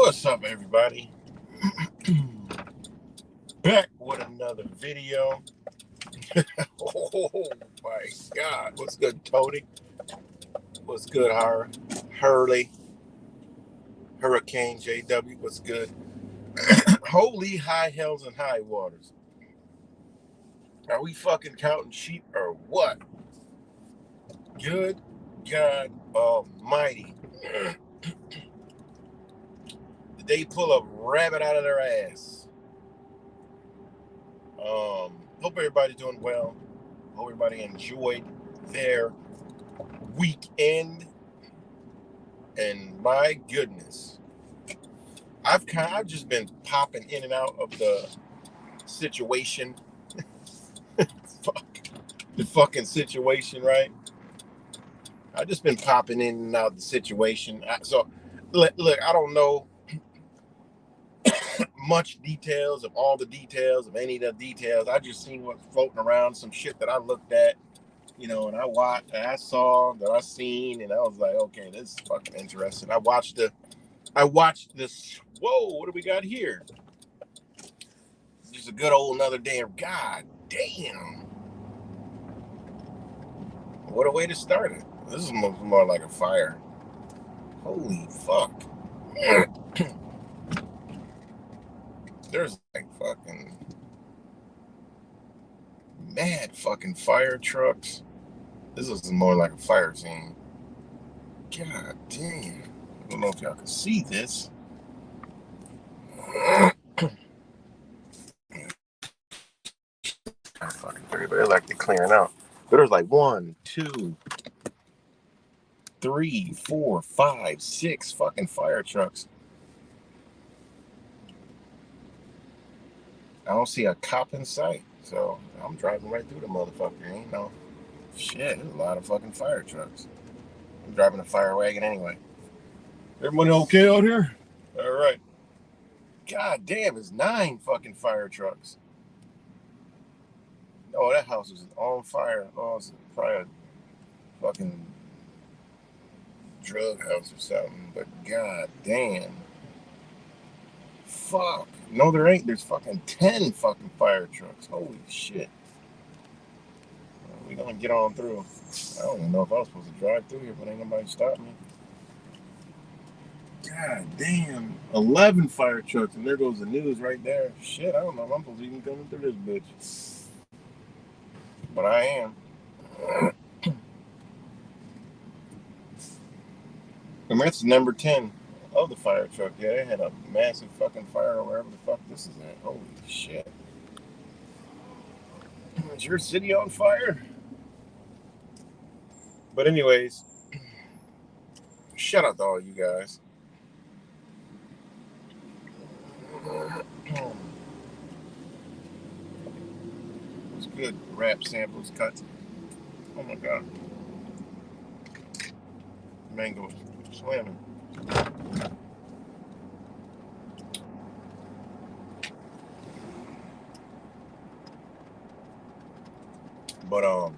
What's up, everybody? Back with another video. Oh my God. What's good, Tony? What's good, Hurley? Hurricane JW? What's good? Holy high hells and high waters. Are we fucking counting sheep or what? Good God Almighty. Did they pull a rabbit out of their ass? Hope everybody's doing well. Hope everybody enjoyed their weekend. And my goodness, I've just been popping in and out of the situation. The fucking situation, right? I've just been popping in and out of the situation. So, look, I don't know much details of all the details of any of the details. I just seen what's floating around, some shit that I looked at, and I watched, and I saw, that I seen, and I was like, okay, this is fucking interesting. I watched this. Whoa, what do we got here? Just a good old another damn. God damn. What a way to start it. This is more like a fire. Holy fuck. There's like fucking mad fucking fire trucks. This is more like a fire scene. God damn. I don't know if y'all can see this. Fucking everybody like they're clearing out. But there's like 1, 2, 3, 4, 5, 6 fucking fire trucks. I don't see a cop in sight, so I'm driving right through the motherfucker. Ain't no shit. There's a lot of fucking fire trucks. I'm driving a fire wagon anyway. Everybody okay out here? All right. God damn, it's 9 fucking fire trucks. Oh, that house is on fire. Oh, it's probably a fucking drug house or something. But god damn. Fuck. No, there ain't. There's fucking 10 fucking fire trucks. Holy shit. We're gonna get on through. I don't even know if I was supposed to drive through here, but ain't nobody stopped me. God damn. 11 fire trucks, and there goes the news right there. Shit, I don't know if I'm supposed to even come through this bitch. But I am. And that's number 10 of the fire truck. Yeah, they had a massive fucking fire wherever the fuck this is at. Holy shit. Is your city on fire? But anyways, shout out to all you guys. It's good. Rap samples cut. Oh my god. Mango slamming. But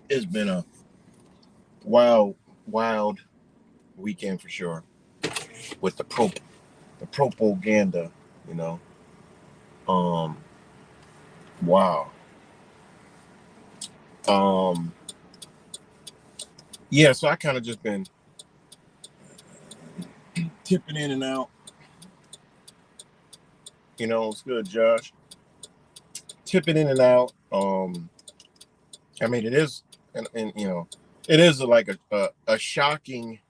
it's been a wild weekend for sure. With the propaganda, you know. Wow. Yeah, so I kind of just been tipping in and out. It's good, Josh. Tipping in and out. I mean, it is, and it is like a shocking,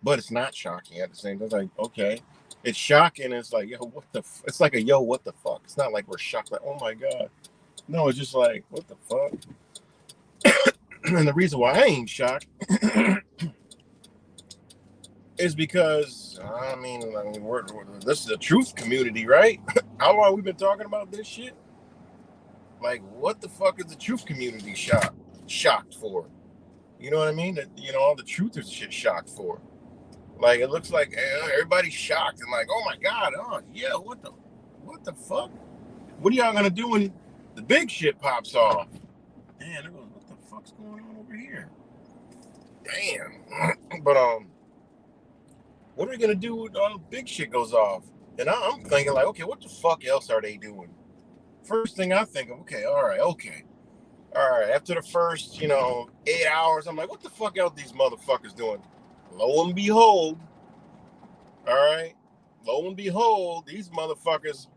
but it's not shocking at the same time. It's like, okay, it's shocking. It's like, yo, what the? It's like yo, what the fuck? It's not like we're shocked, like, oh my god. No, it's just like, what the fuck? And the reason why I ain't shocked is because I mean this is a truth community, right? How long we been talking about this shit? Like, what the fuck is the truth community shocked for? You know what I mean? That all the truthers shit shocked for. Like, it looks like everybody's shocked and like, oh my god, oh yeah, what the fuck? What are y'all gonna do when the big shit pops off? Man, what the fuck's going on over here? damn. But what are we gonna do when all the big shit goes off? And I'm thinking like, okay, what the fuck else are they doing? First thing I think of, okay. All right. After the first, 8 hours, I'm like, what the fuck else these motherfuckers doing? Lo and behold, all right. Lo and behold, these motherfuckers,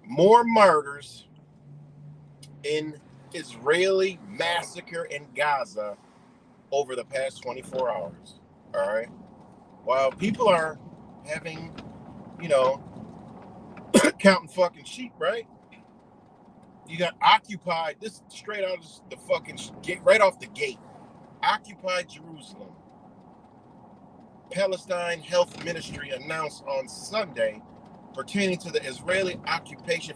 more murders in Israeli massacre in Gaza over the past 24 hours. All right. While people are having, you know, counting fucking sheep, right? You got occupied. This straight out of the fucking get right off the gate. Occupied Jerusalem. Palestine Health Ministry announced on Sunday pertaining to the Israeli occupation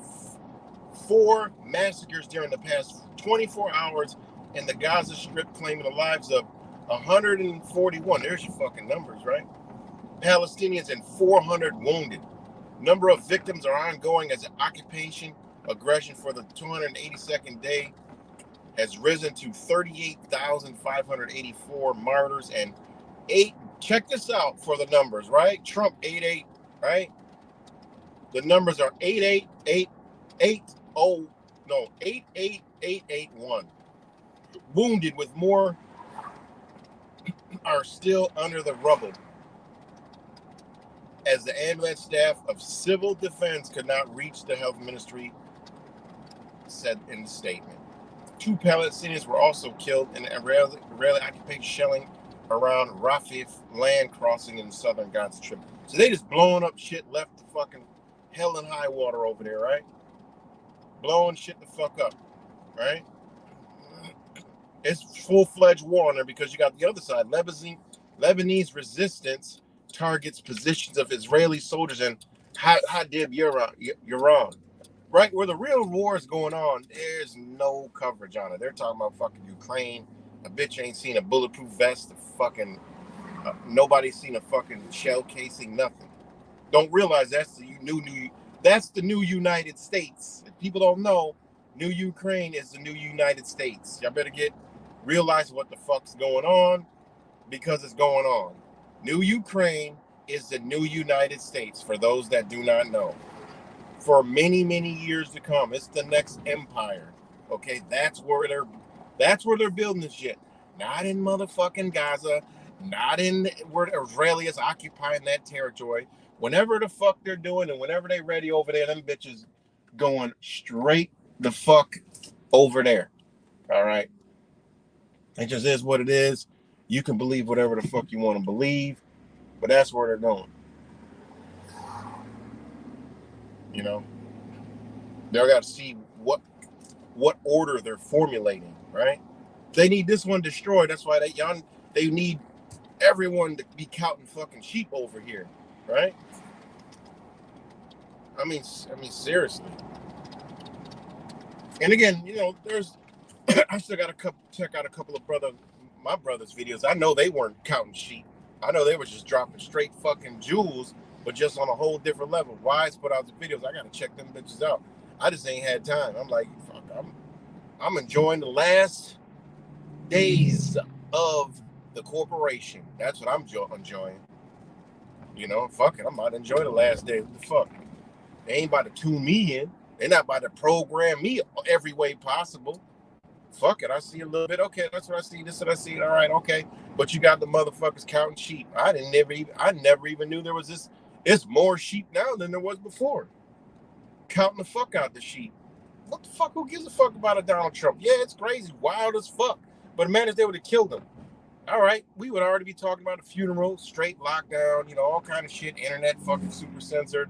4 massacres during the past 24 hours in the Gaza Strip, claiming the lives of 141. There's your fucking numbers, right? Palestinians and 400 wounded. Number of victims are ongoing as the occupation aggression for the 282nd day has risen to 38,584 martyrs and 8. Check this out for the numbers, right? Trump 88, right? The numbers are 88881. Wounded, with more are still under the rubble, as the ambulance staff of civil defense could not reach the health ministry, said in the statement. 2 Palestinians were also killed in Israeli occupation shelling around Rafah land crossing in the southern Gaza Strip. So they just blowing up shit left to fucking hell and high water over there, right? Blowing shit the fuck up, right? It's full-fledged war on there because you got the other side. Lebanese resistance targets positions of Israeli soldiers in Hadib, Iran. Right where the real war is going on, there's no coverage on it. They're talking about fucking Ukraine. A bitch ain't seen a bulletproof vest. Nobody's seen a fucking shell casing. Nothing. Don't realize that's the new United States. If people don't know, new Ukraine is the new United States. Y'all better realize what the fuck's going on, because it's going on. New Ukraine is the new United States, for those that do not know. For many, many years to come. It's the next empire. Okay, that's where they're building this shit. Not in motherfucking Gaza, not in where Israel is occupying that territory. Whenever the fuck they're doing and whenever they ready over there, them bitches going straight the fuck over there. All right. It just is what it is. You can believe whatever the fuck you want to believe, but that's where they're going. You know, they'll got to see what order they're formulating, right? They need this one destroyed. That's why they need everyone to be counting fucking sheep over here, right? I mean, seriously. And again, there's I still got to check out a couple of my brother's videos. I know they weren't counting sheep. I know they were just dropping straight fucking jewels, but just on a whole different level. Wise put out the videos. I got to check them bitches out. I just ain't had time. I'm like, fuck, I'm enjoying the last days of the corporation. That's what I'm enjoying. Fuck it. I'm about to enjoy the last day. What the fuck? They ain't about to tune me in. They're not about to program me every way possible. Fuck it. I see a little bit. Okay, that's what I see. This is what I see. All right, okay. But you got the motherfuckers counting sheep. I never even knew there was this. It's more sheep now than there was before. Counting the fuck out the sheep. What the fuck? Who gives a fuck about a Donald Trump? Yeah, it's crazy. Wild as fuck. But man, if they would have killed him, all right, we would already be talking about a funeral, straight lockdown, all kind of shit, internet fucking super censored.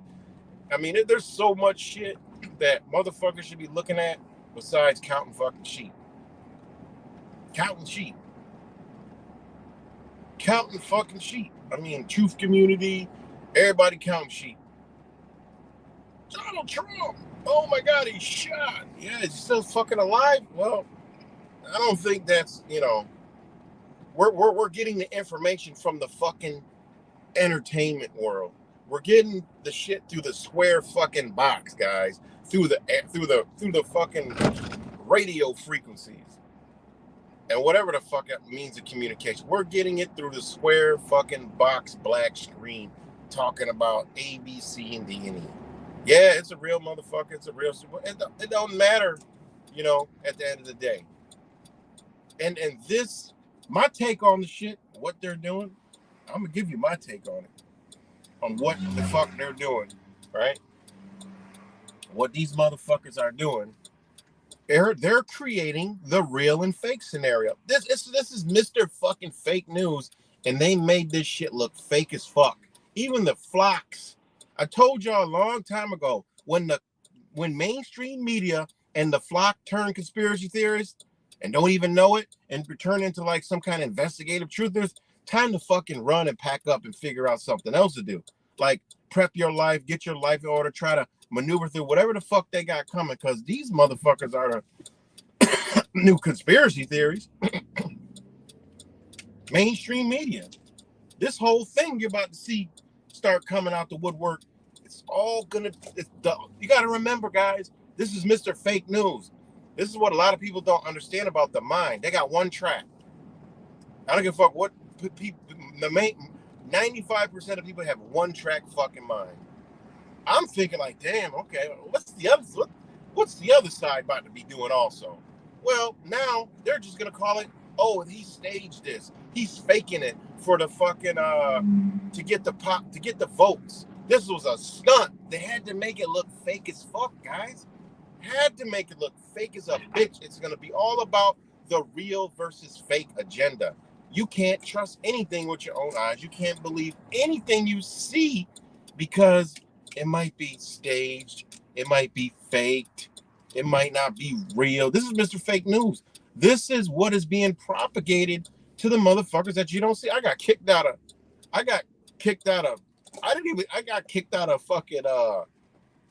I mean, there's so much shit that motherfuckers should be looking at besides counting fucking sheep. Counting sheep. Counting fucking sheep. I mean, truth community, everybody counting sheep. Donald Trump. Oh my God, he's shot. Yeah, is he still fucking alive? Well, I don't think that's, we're getting the information from the fucking entertainment world. We're getting the shit through the square fucking box, guys. Through the fucking radio frequencies. and whatever the fuck it means of communication. We're getting it through the square fucking box black screen talking about A, B, C, and D, and E. Yeah, it's a real motherfucker. It's a real... It don't matter, you know, at the end of the day. And this, my take on the shit, what they're doing, I'm going to give you my take on it. On what the fuck they're doing, right? What these motherfuckers are doing. They're creating the real and fake scenario. This is Mr. fucking fake news, and they made this shit look fake as fuck. Even the flocks. I told y'all a long time ago when mainstream media and the flock turn conspiracy theorists and don't even know it and turn into like some kind of investigative truthers, time to fucking run and pack up and figure out something else to do. Like prep your life, get your life in order, try to maneuver through whatever the fuck they got coming, because these motherfuckers are the new conspiracy theories. Mainstream media. This whole thing you're about to see start coming out the woodwork. It's all gonna... you got to remember, guys, this is Mr. Fake News. This is what a lot of people don't understand about the mind. They got one track. I don't give a fuck what people... The main 95% of people have one track fucking mind. I'm thinking like, damn, okay, what's the other side about to be doing also? Well, now they're just gonna call it, oh, he staged this. He's faking it for the fucking to get the votes. This was a stunt. They had to make it look fake as fuck, guys. Had to make it look fake as a bitch. It's gonna be all about the real versus fake agenda. You can't trust anything with your own eyes. You can't believe anything you see because it might be staged. It might be faked. It might not be real. This is Mr. Fake News. This is what is being propagated to the motherfuckers that you don't see. I got kicked out of fucking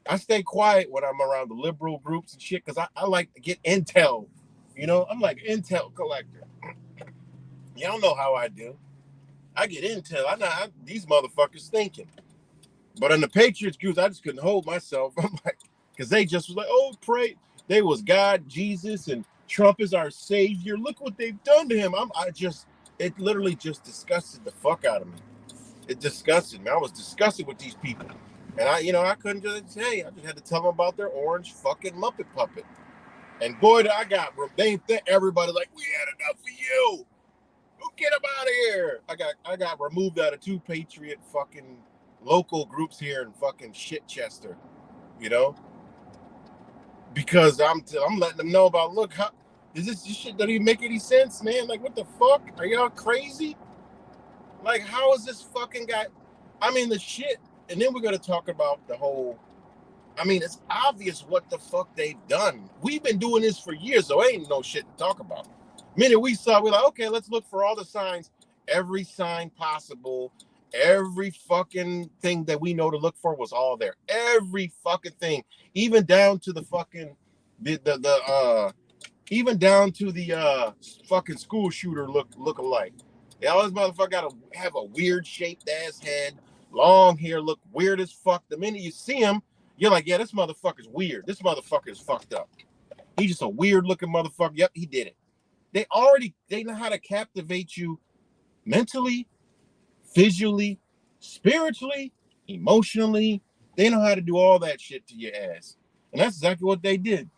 I stay quiet when I'm around the liberal groups and shit because I like to get intel. You know, I'm like an intel collector. Y'all know how I do. I get intel. I know these motherfuckers thinking. But in the Patriots groups, I just couldn't hold myself. I'm like, because they just was like, oh, pray. They was God, Jesus, and Trump is our savior. Look what they've done to him. It literally just disgusted the fuck out of me. It disgusted me. I was disgusted with these people. And I couldn't just say, I just had to tell them about their orange fucking Muppet puppet. And boy, everybody like, we had enough of you. Get him out of here. I got removed out of 2 Patriot fucking local groups here in fucking Shitchester, you know, because I'm letting them know about, look, how is this shit doesn't even make any sense, man. Like, what the fuck? Are y'all crazy? Like, how is this fucking guy? I mean, the shit. And then we're gonna talk about the whole. I mean, it's obvious what the fuck they've done. We've been doing this for years, so ain't no shit to talk about. Minute we saw, we're like, okay, let's look for all the signs, every sign possible, every fucking thing that we know to look for was all there. Every fucking thing, even down to the fucking even down to the fucking school shooter look alike. They always motherfucker gotta have a weird shaped ass head, long hair, look weird as fuck. The minute you see him, you're like, yeah, this motherfucker's weird. This motherfucker is fucked up. He's just a weird looking motherfucker. Yep, he did it. They know how to captivate you mentally, visually, spiritually, emotionally. They know how to do all that shit to your ass. And that's exactly what they did.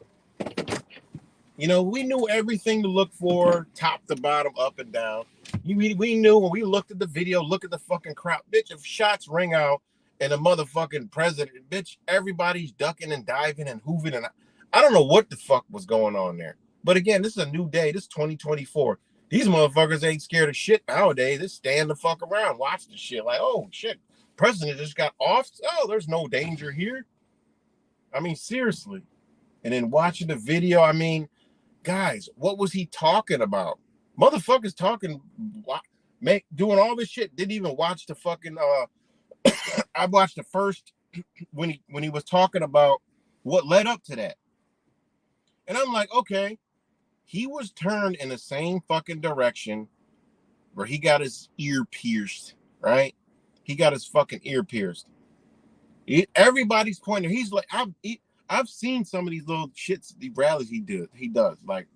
You know, we knew everything to look for, top to bottom, up and down. We knew when we looked at the video, look at the fucking crowd. Bitch, if shots ring out and a motherfucking president, bitch, everybody's ducking and diving and hooving. And I don't know what the fuck was going on there. But again, this is a new day. This is 2024. These motherfuckers ain't scared of shit nowadays. They stand the fuck around, watch the shit. Like, oh, shit, president just got off. Oh, there's no danger here. I mean, seriously. And then watching the video, I mean, guys, what was he talking about? Motherfuckers talking, doing all this shit. Didn't even watch the fucking, I watched the first, when he was talking about what led up to that. And I'm like, okay. He was turned in the same fucking direction where he got his ear pierced, right? He got his fucking ear pierced. Everybody's pointing. He's like, I've seen some of these little shits, the rallies he does. Like,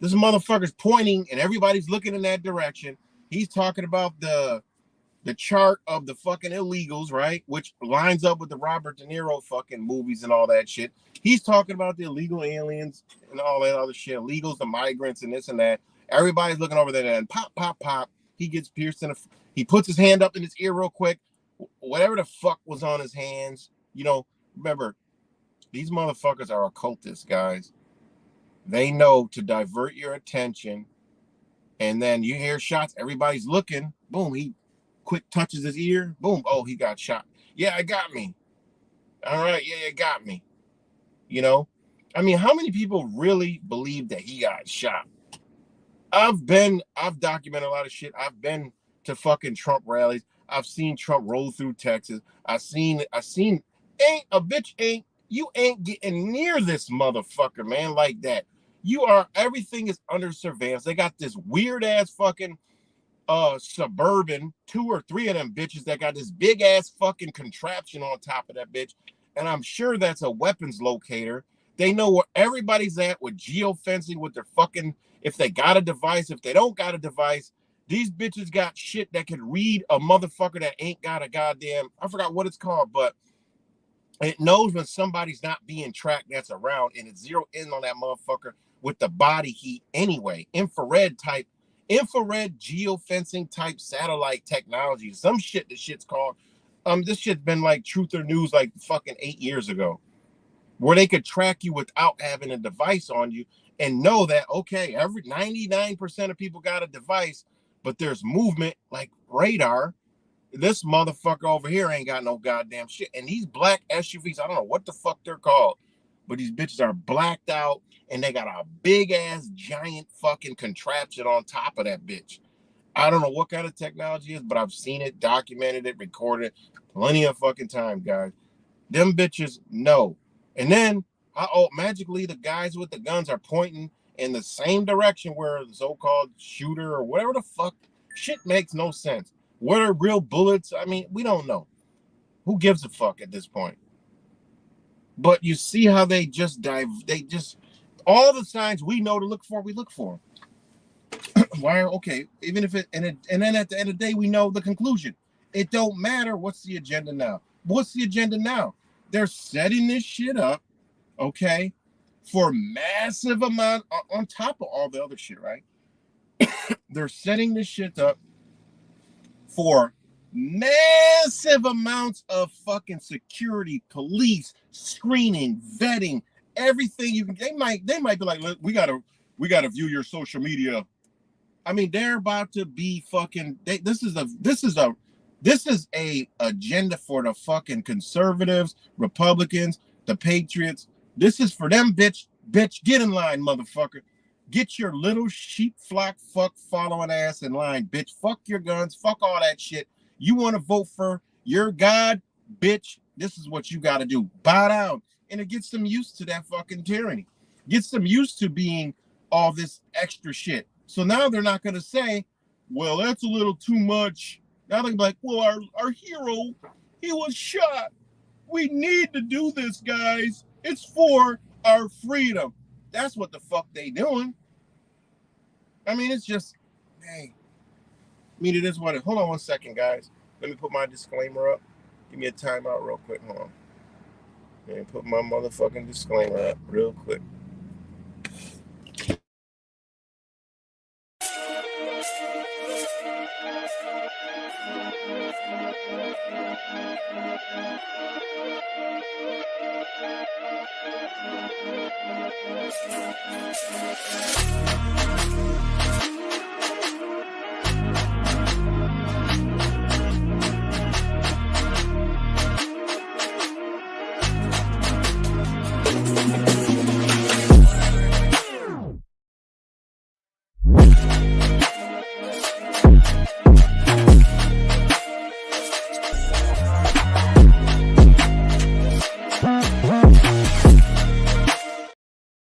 This motherfucker's pointing and everybody's looking in that direction. He's talking about the chart of the fucking illegals, right? Which lines up with the Robert De Niro fucking movies and all that shit. He's talking about the illegal aliens and all that other shit, illegals, the migrants, and this and that. Everybody's looking over there, and pop, pop, pop. He gets pierced in the. He puts his hand up in his ear real quick. Whatever the fuck was on his hands, remember, these motherfuckers are occultists, guys. They know to divert your attention, and then you hear shots. Everybody's looking. Boom, he quick touches his ear. Boom, oh, he got shot. Yeah, it got me. All right, yeah, it got me. I mean, how many people really believe that he got shot? I've documented a lot of shit. I've been to fucking Trump rallies. I've seen Trump roll through Texas. I seen, you ain't getting near this motherfucker, man, like that. Everything is under surveillance. They got this weird ass fucking Suburban, 2 or 3 of them bitches that got this big ass fucking contraption on top of that bitch. And I'm sure that's a weapons locator. They know where everybody's at with geofencing, with their fucking, if they got a device, if they don't got a device. These bitches got shit that can read a motherfucker that ain't got a goddamn, I forgot what it's called, but it knows when somebody's not being tracked that's around, and it zero in on that motherfucker with the body heat anyway. Infrared geofencing type satellite technology. Some shit, this shit's called, this shit's been like Truth or News like fucking 8 years ago, where they could track you without having a device on you and know that, okay, every 99% of people got a device, but there's movement like radar. This motherfucker over here ain't got no goddamn shit. And these black SUVs, I don't know what the fuck they're called, but these bitches are blacked out and they got a big ass giant fucking contraption on top of that bitch. I don't know what kind of technology it is, but I've seen it, documented it, recorded it plenty of fucking time, guys. Them bitches know. And then magically the guys with the guns are pointing in the same direction where the so-called shooter or whatever the fuck, shit makes no sense. What are real bullets? I mean, we don't know. Who gives a fuck at this point? But you see how they just all the signs we know to look for, we look for. Why? Okay, even if and then at the end of the day, we know the conclusion. It don't matter. What's the agenda now? What's the agenda now? They're setting this shit up, okay, for massive amount on top of all the other shit, right? They're setting this shit up for massive amounts of fucking security, police, screening, vetting, everything you can. They might be like, look, we gotta view your social media. I mean, they're about to be fucking. This is a agenda for the fucking conservatives, Republicans, the Patriots. This is for them, bitch. Get in line, motherfucker. Get your little sheep flock fuck following ass in line, bitch. Fuck your guns. Fuck all that shit. You want to vote for your God, bitch? This is what you got to do. Bow down. And it gets them used to that fucking tyranny. Gets them used to being all this extra shit. So now they're not going to say, well, that's a little too much. Now they're like, well, our hero, he was shot. We need to do this, guys. It's for our freedom. That's what the fuck they doing. I mean, it's just, hey. I mean, it is what it. Hold on 1 second, guys. Let me put my disclaimer up. Give me a timeout real quick. Hold on. Let me put my motherfucking disclaimer up real quick.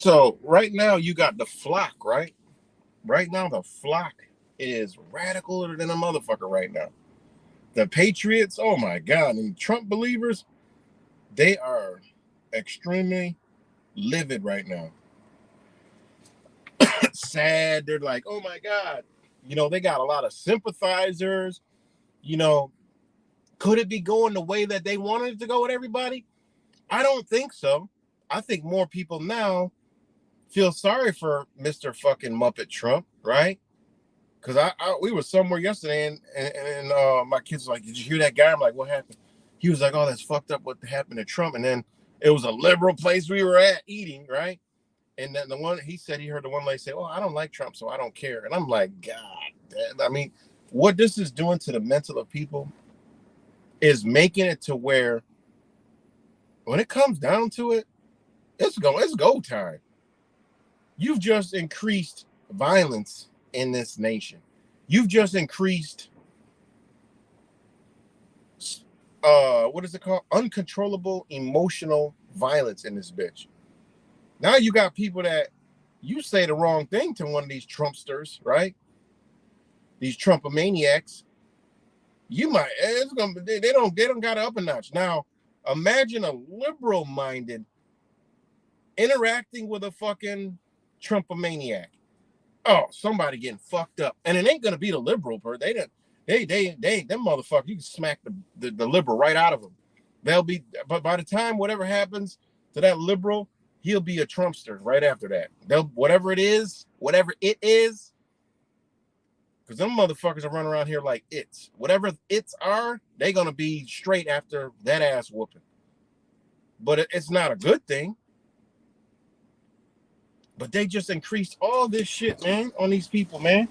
So right now you got the flock, right? Right now the flock is radicaler than a motherfucker right now. The Patriots, oh my God, and Trump believers, they are extremely livid right now. sad. They're like, oh my God. You know, they got a lot of sympathizers. You know, could it be going the way that they wanted it to go with everybody? I don't think so. I think more people now feel sorry for Mr. fucking Muppet Trump, right? Because we were somewhere yesterday and my kids were like, did you hear that guy? I'm like, what happened? He was like, oh, that's fucked up what happened to Trump. And then it was a liberal place we were at eating, right? And then the one, he said he heard the one lady say, oh, I don't like Trump, so I don't care. And I'm like, God, I mean, what this is doing to the mental of people is making it to where when it comes down to it, it's go time. You've just increased violence in this nation. You've just increased what is it called? Uncontrollable emotional violence in this bitch. Now you got people that you say the wrong thing to one of these Trumpsters, right? These Trumpomaniacs. You might it's gonna they don't got it up a notch. Now imagine a liberal minded interacting with a fucking Trumpomaniac. Oh, somebody getting fucked up. And it ain't gonna be the liberal part. Them motherfuckers, you can smack the liberal right out of them. They'll be, but by the time whatever happens to that liberal, he'll be a Trumpster right after that. They'll whatever it is, because them motherfuckers are running around here like it's. Whatever it's are, they gonna be straight after that ass whooping. But it's not a good thing. But they just increased all this shit, man, on these people, man.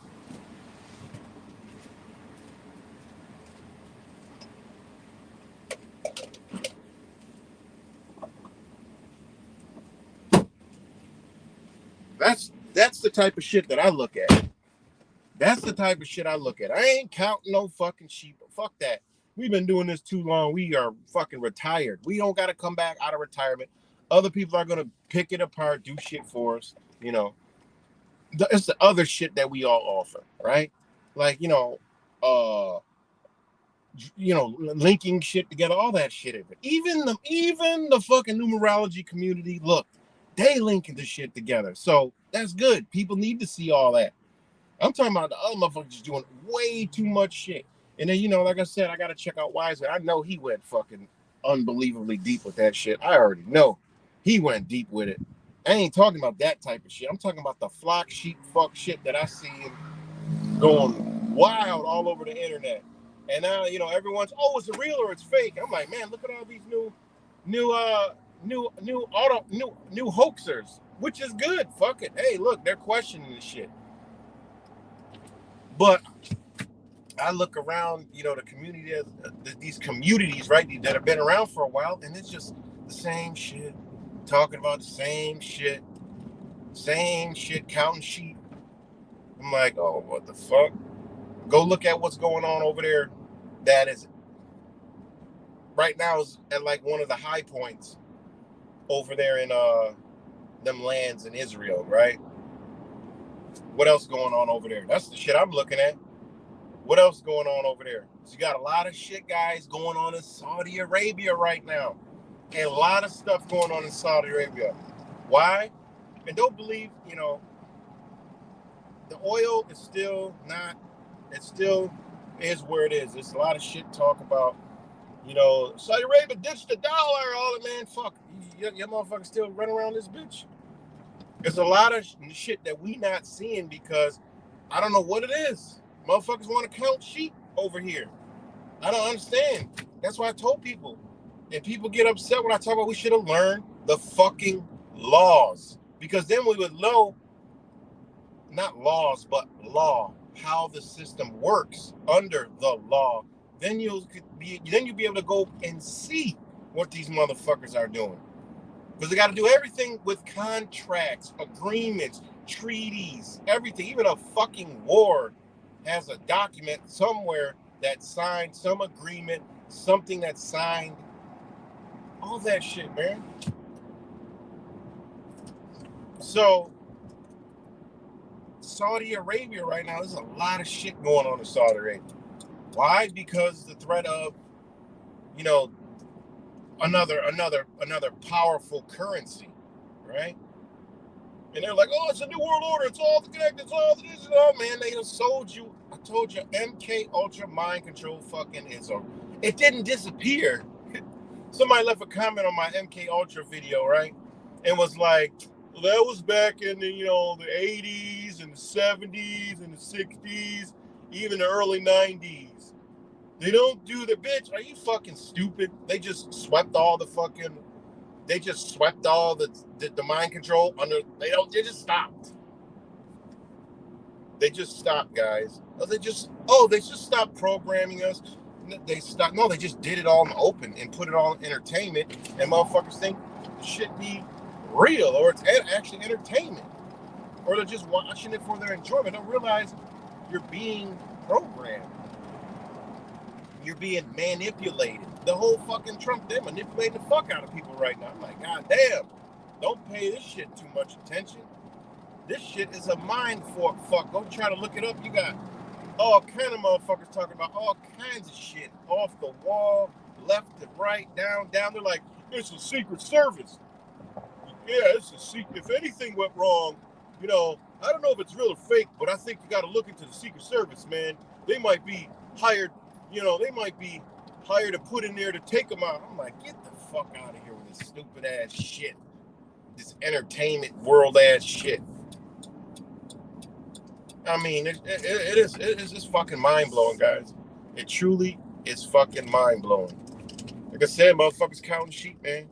That's the type of shit that I look at. That's the type of shit I look at. I ain't counting no fucking sheep. Fuck that. We've been doing this too long. We are fucking retired. We don't got to come back out of retirement. Other people are going to pick it apart, do shit for us. You know, it's the other shit that we all offer, right? Like, linking shit together, all that shit. Even the fucking numerology community, look, they linking the shit together. So that's good. People need to see all that. I'm talking about the other motherfuckers just doing way too much shit. And then, like I said, I got to check out Wiseman. I know he went fucking unbelievably deep with that shit. I already know he went deep with it. I ain't talking about that type of shit. I'm talking about the flock sheep fuck shit that I see going wild all over the internet. And now, everyone's, oh, it's real or it's fake. I'm like, man, look at all these new hoaxers, which is good. Fuck it. Hey, look, they're questioning this shit. But I look around, the community, these communities, right, that have been around for a while, and it's just the same shit, talking about the same shit, counting sheep. I'm like, oh, what the fuck? Go look at what's going on over there. That is right now is at like one of the high points over there in them lands in Israel, right? What else going on over there? That's the shit I'm looking at. What else going on over there? So you got a lot of shit, guys, going on in Saudi Arabia right now. And a lot of stuff going on in Saudi Arabia. Why? And don't believe, the oil is still not, it still is where it is. There's a lot of shit talk about, Saudi Arabia ditched the dollar, all the man, fuck. Your motherfuckers still run around this bitch. There's a lot of shit that we not seeing because I don't know what it is. Motherfuckers want to count sheep over here. I don't understand. That's why I told people. And people get upset when I talk about we should have learned the fucking laws. Because then we would know, not laws, but law, how the system works under the law. Then you'll be able to go and see what these motherfuckers are doing. Because they got to do everything with contracts, agreements, treaties, everything. Even a fucking war has a document somewhere that signed some agreement, something that's signed. All that shit, man. So, Saudi Arabia right now, there's a lot of shit going on in Saudi Arabia. Why? Because the threat of, another powerful currency, right? And they're like, oh, it's a new world order. It's all connected. It's all this. Oh, man, they just sold you. I told you, MK Ultra mind control fucking is a. It didn't disappear. Somebody left a comment on my MK Ultra video, right? And was like, well, that was back in the, the 80s and the 70s and the 60s, even the early 90s. They don't do the bitch. Are you fucking stupid? They just swept all the fucking. They just swept all the mind control under. They just stopped. They just stopped, guys. They just stopped programming us. They stopped. No, they just did it all in the open and put it all in entertainment. And motherfuckers think the shit be real or it's actually entertainment, or they're just watching it for their enjoyment. Don't realize you're being programmed. You're being manipulated. The whole fucking Trump, they're manipulating the fuck out of people right now. I'm like, God damn, don't pay this shit too much attention. This shit is a mind fuck. Go try to look it up. You got all kind of motherfuckers talking about all kinds of shit off the wall, left to right, down. They're like, it's a secret service. Yeah, it's a secret. If anything went wrong, I don't know if it's real or fake, but I think you got to look into the Secret Service, man. They might be hired, they might be hired to put in there to take them out. I'm like, get the fuck out of here with this stupid ass shit. This entertainment world ass shit. I mean, it is just fucking mind blowing, guys. It truly is fucking mind blowing. Like I said, motherfuckers counting sheep, man.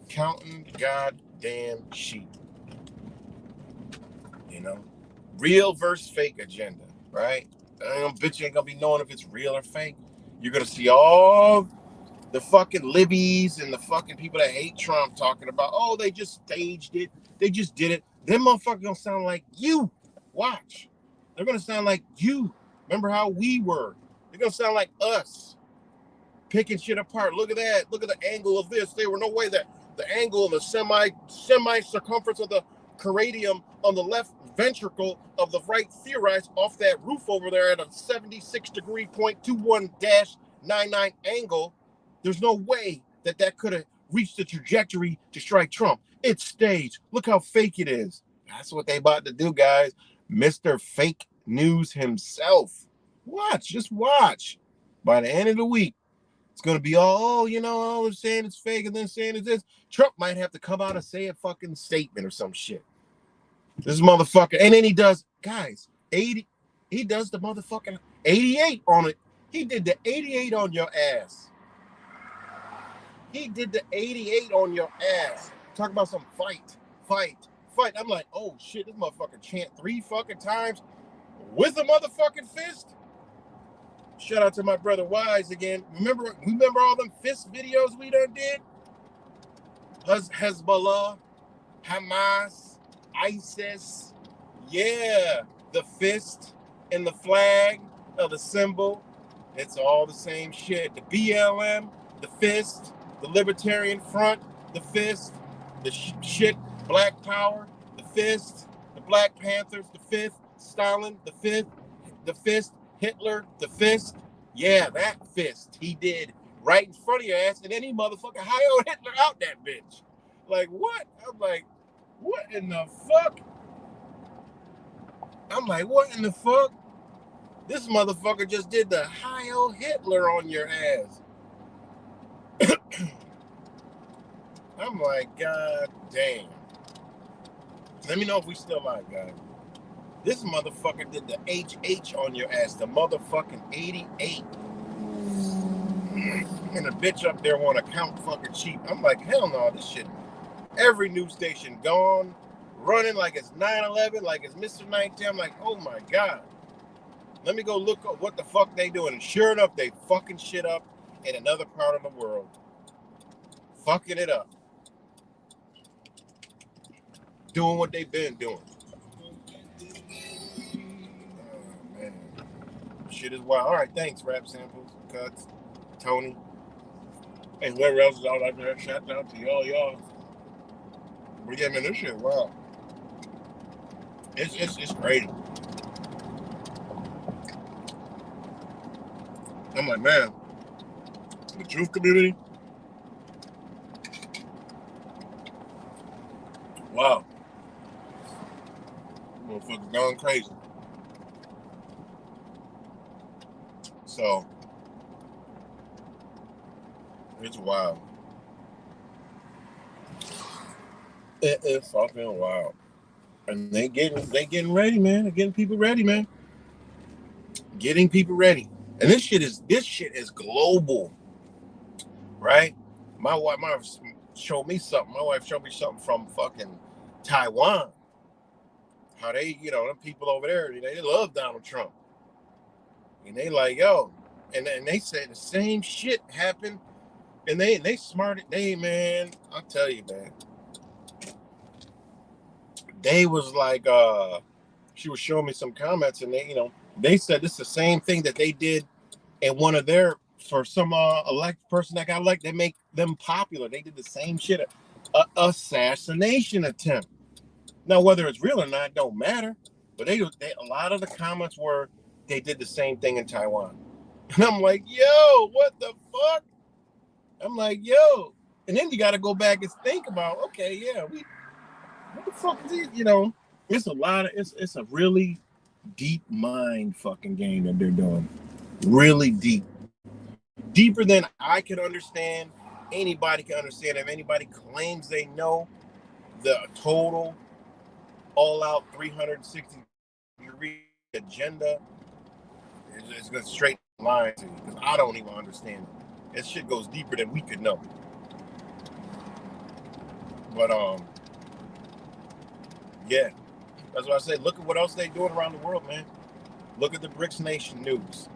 Counting goddamn sheep. Real versus fake agenda, right? Bitch, you ain't gonna be knowing if it's real or fake. You're gonna see all the fucking libbies and the fucking people that hate Trump talking about, oh, they just staged it. They just did it. Them motherfuckers gonna sound like you. Watch. They're gonna sound like you. Remember how we were. They're gonna sound like us. Picking shit apart. Look at that. Look at the angle of this. There were no way that the angle of the semi circumference of the coradium on the left ventricle of the right theorized off that roof over there at a 76 degree 0.21-99 angle. There's no way that could have reached the trajectory to strike Trump. It's staged. Look how fake it is. That's what they about to do, guys. Mr. Fake News himself. Just watch. By the end of the week, it's going to be all, they're saying it's fake and then saying it's this. Trump might have to come out and say a fucking statement or some shit. This motherfucker. And then he does, guys, 80. He does the motherfucking 88 on it. He did the 88 on your ass. He did the 88 on your ass. Talk about some fight. I'm like, oh shit, this motherfucker chant 3 fucking times with a motherfucking fist. Shout out to my brother Wise again. Remember all them fist videos we done did? Hezbollah, Hamas, ISIS. Yeah, the fist and the flag of the symbol. It's all the same shit. The BLM, the fist, the Libertarian Front, the fist, the shit, Black Power, the fist, the Black Panthers, the fifth, Stalin, the fifth, the fist, Hitler, the fist. Yeah, that fist he did right in front of your ass, and then he motherfucking high-old Hitler out that bitch. Like, what? I'm like, what in the fuck? I'm like, what in the fuck? This motherfucker just did the high-old Hitler on your ass. I'm like, God damn. Let me know if we still live, guys. This motherfucker did the HH on your ass, the motherfucking 88. And the bitch up there want to count fucking sheep. I'm like, hell no, this shit. Every news station gone, running like it's 9/11, like it's Mr. 19. I'm like, oh my God. Let me go look up what the fuck they doing. And sure enough, they fucking shit up in another part of the world. Fucking it up. Doing what they've been doing. Oh, man. Shit is wild. All right, thanks, Rap Samples, Cuts, Tony, and whoever else is out there. Shout out to y'all. But yeah, man, this shit, wow. It's crazy. I'm like, man, the truth community, wow. Motherfuckers going crazy. So it's wild. It is fucking wild. And they getting ready, man. They're getting people ready, man. Getting people ready. And this shit is global, right? My wife showed me something. My wife showed me something from fucking Taiwan. How they, them people over there, they love Donald Trump. And they like, yo. And they said the same shit happened. And they smart. Man, I'll tell you, man. They was like, she was showing me some comments, and they said this is the same thing that they did in one of their, for some elect person that got elected. They make them popular. They did the same shit, assassination attempt. Now, whether it's real or not, don't matter. But they a lot of the comments were they did the same thing in Taiwan. And I'm like, yo, what the fuck? I'm like, yo. And then you got to go back and think about, okay, yeah, what the fuck is it? It's a lot of, it's a really deep mind fucking game that they're doing. Really deep. Deeper than I could understand. Anybody can understand. If anybody claims they know the total all-out 360-degree agenda, it's going to straight line to you, because I don't even understand it. This shit goes deeper than we could know. But yeah, that's what I say. Look at what else they doing around the world, man. Look at the BRICS nation news.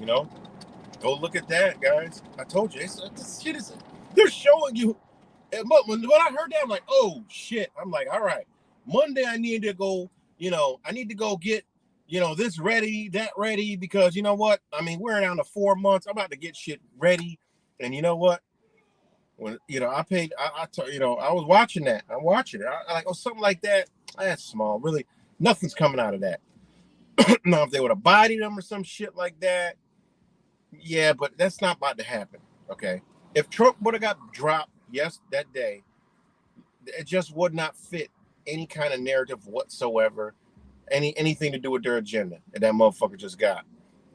Go look at that, guys. I told you, this shit is. They're showing you. But when I heard that, I'm like, oh shit. I'm like, all right. Monday I need to go. I need to go get. This ready, that ready, because you know what? I mean, we're down to 4 months. I'm about to get shit ready, and you know what? When I paid, I was watching that. I'm watching it. I like, something like that. That's small. Really, nothing's coming out of that. Now, if they would have bodied them or some shit like that, yeah, but that's not about to happen. Okay, if Trump would have got dropped, that day, it just would not fit any kind of narrative whatsoever. Anything to do with their agenda that motherfucker just got.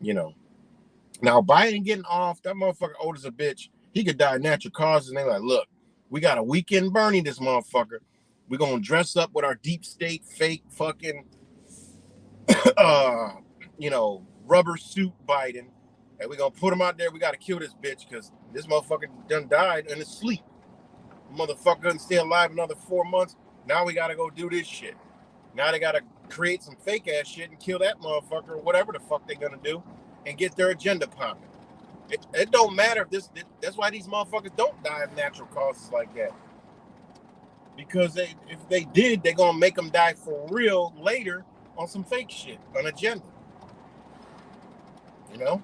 Now Biden getting off, that motherfucker old as a bitch. He could die of natural causes, and they're like, look, we got a weekend Bernie this motherfucker. We're gonna dress up with our deep state fake fucking rubber suit Biden, and we're gonna put him out there. We gotta kill this bitch because this motherfucker done died in his sleep. Motherfucker doesn't stay alive another 4 months. Now we gotta go do this shit. Now they gotta create some fake ass shit and kill that motherfucker or whatever the fuck they're gonna do and get their agenda popping. It don't matter if that's why these motherfuckers don't die of natural causes like that. Because if they did, they're gonna make them die for real later on some fake shit, an agenda. So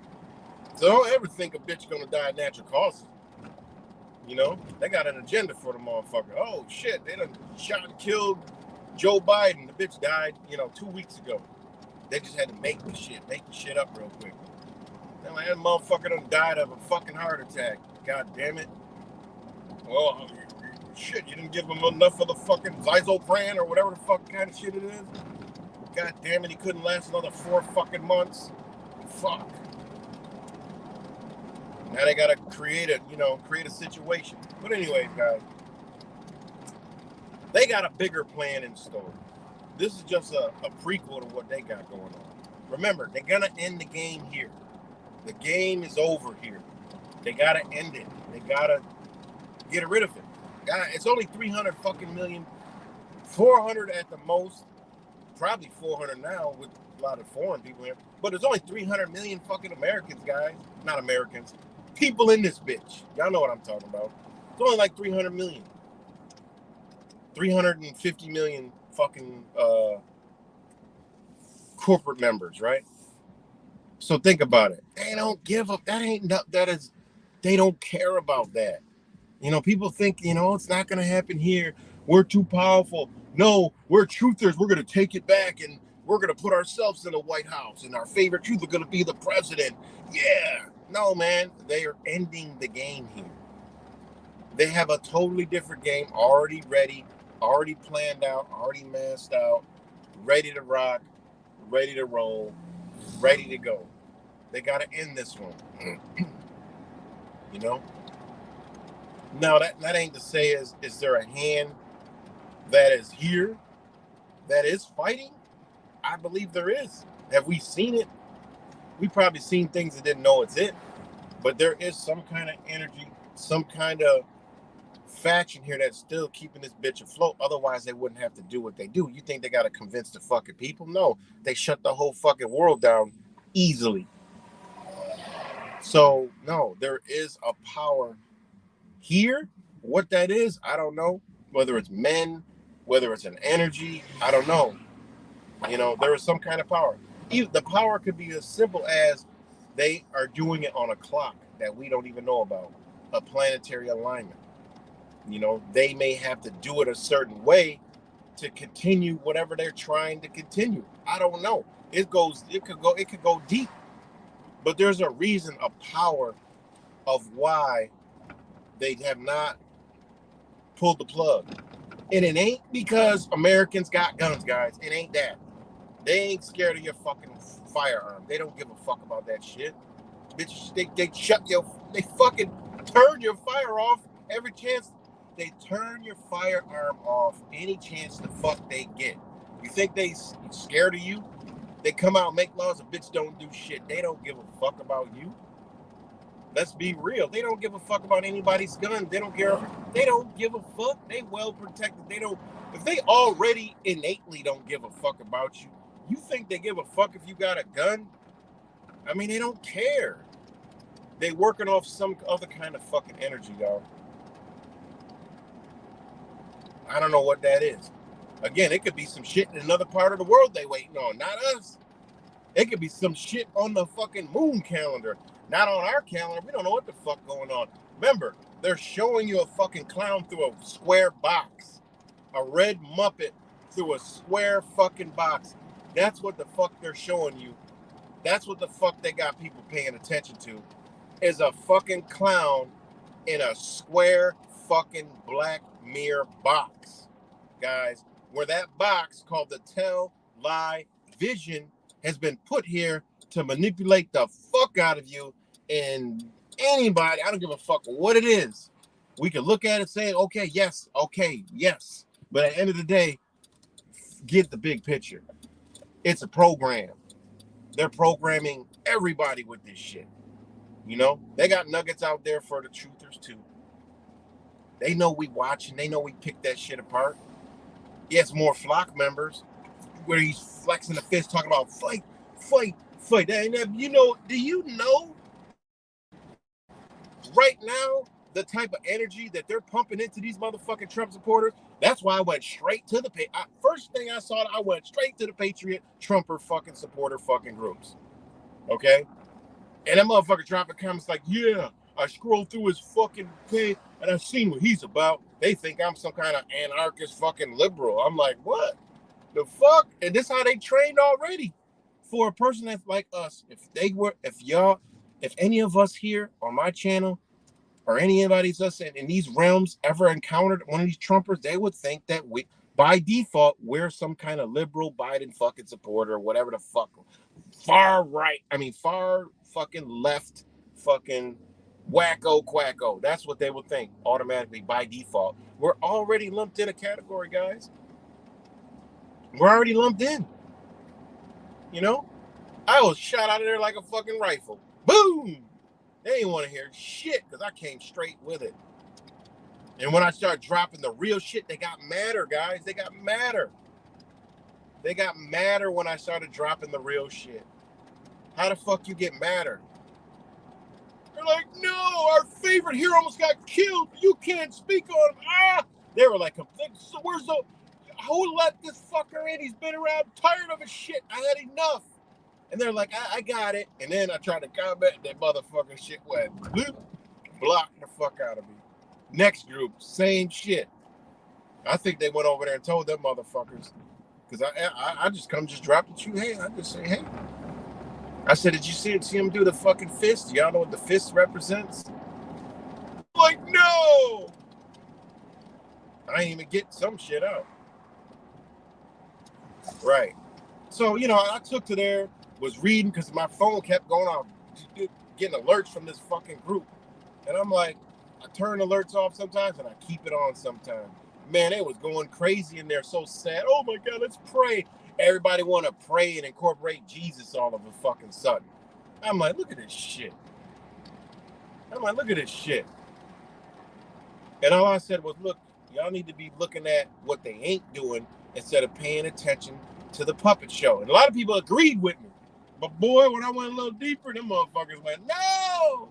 don't ever think a bitch gonna die of natural causes. They got an agenda for the motherfucker. Oh shit, they done shot and killed Joe Biden. The bitch died, 2 weeks ago. They just had to make the shit up real quick. And like, that motherfucker done died of a fucking heart attack. God damn it. Well, shit, you didn't give him enough of the fucking Zyzopran or whatever the fuck kind of shit it is. God damn it, he couldn't last another 4 fucking months. Fuck. Now they gotta create a situation. But anyways, guys, they got a bigger plan in store. This is just a prequel to what they got going on. Remember, they're gonna end the game here. The game is over here. They gotta end it. They gotta get rid of it. It's only 300 fucking million, 400 at the most, probably 400 now with a lot of foreign people here. But there's only 300 million fucking Americans, guys. Not Americans. People in this bitch. Y'all know what I'm talking about. It's only like 300 million. 350 million fucking corporate members, right? So think about it. They don't give up. They don't care about that. People think, it's not going to happen here. We're too powerful. No, we're truthers. We're going to take it back and we're going to put ourselves in the White House and our favorite truth are going to be the president. Yeah. No, man, they are ending the game here. They have a totally different game already ready, already planned out, already masked out. ready to rock, ready to roll, ready to go. They got to end this one. You know? Now, that ain't to say is there a hand that is here that is fighting? I believe there is. Have we seen it? We probably seen things that didn't know it's it. But there is some kind of energy, some kind of faction here that's still keeping this bitch afloat. Otherwise, they wouldn't have to do what they do. You think they got to convince the fucking people? No, they shut the whole fucking world down easily. So, no, there is a power here. What that is, I don't know. Whether it's men, whether it's an energy, I don't know. You know, there is some kind of power. Even the power could be as simple as they are doing it on a clock that we don't even know about, a planetary alignment. You know, they may have to do it a certain way to continue whatever they're trying to continue. I don't know. It could go deep. But there's a reason, a power of why they have not pulled the plug. And it ain't because Americans got guns, guys. It ain't that. They ain't scared of your fucking firearm. They don't give a fuck about that shit. Bitch, they fucking turn your fire off every chance. They turn your firearm off any chance the fuck they get. You think they scared of you? They come out and make laws, a bitch don't do shit. They don't give a fuck about you. Let's be real. They don't give a fuck about anybody's gun. They don't care. They don't give a fuck. They well protected. They don't. If they already innately don't give a fuck about you, you think they give a fuck if you got a gun? I mean, they don't care. They working off some other kind of fucking energy, y'all. I don't know what that is. Again, it could be some shit in another part of the world they waiting on, not us. It could be some shit on the fucking moon calendar, not on our calendar. We don't know what the fuck going on. Remember, they're showing you a fucking clown through a square box, a red Muppet through a square fucking box. That's what the fuck they're showing you. That's what the fuck they got people paying attention to, is a fucking clown in a square fucking Black Mirror box, guys. Where that box called the Tell Lie Vision has been put here to manipulate the fuck out of you, and anybody, I don't give a fuck what it is. We can look at it saying, okay, yes, but at the end of the day, get the big picture. It's a program. They're programming everybody with this shit. You know, they got nuggets out there for the truthers too. They know we watching. They know we pick that shit apart. Yes, more flock members where he's flexing the fist, talking about fight. And you know, do you know right now the type of energy that they're pumping into these motherfucking Trump supporters? That's why I went straight to the first thing I saw. I went straight to the Patriot Trumper fucking supporter fucking groups. Okay, and that motherfucker dropping comments like, yeah, I scrolled through his fucking page and I've seen what he's about. They think I'm some kind of anarchist fucking liberal. I'm like, what the fuck? And this how they trained already for a person that's like us. If any of us here on my channel or anybody's us in these realms ever encountered one of these Trumpers, they would think that we, by default, we're some kind of liberal Biden fucking supporter or whatever the fuck. Far fucking left fucking wacko quacko. That's what they would think automatically by default. We're already lumped in a category, guys. We're already lumped in. You know? I was shot out of there like a fucking rifle. Boom! They didn't want to hear shit because I came straight with it. And when I started dropping the real shit, they got madder, guys. They got madder. They got madder when I started dropping the real shit. How the fuck you get madder? They're like, no, our favorite hero almost got killed. You can't speak on him. Ah! They were like, so where's the... Who let this fucker in? He's been around, tired of his shit. I had enough. And they're like, I got it. And then I tried to combat that motherfucking shit went bloop, blocked the fuck out of me. Next group, same shit. I think they went over there and told them motherfuckers. Because I just drop the truth. Hey, I just say, hey. I said, did you see him do the fucking fist? Y'all know what the fist represents? Like, no! I ain't even get some shit out. Right. So, I took to there, was reading because my phone kept going on, getting alerts from this fucking group. And I'm like, I turn alerts off sometimes and I keep it on sometimes. Man, it was going crazy in there, so sad. Oh my God, let's pray. Everybody want to pray and incorporate Jesus all of a fucking sudden. I'm like, look at this shit. And all I said was, look, y'all need to be looking at what they ain't doing instead of paying attention to the puppet show. And a lot of people agreed with me. But boy, when I went a little deeper, them motherfuckers went, no!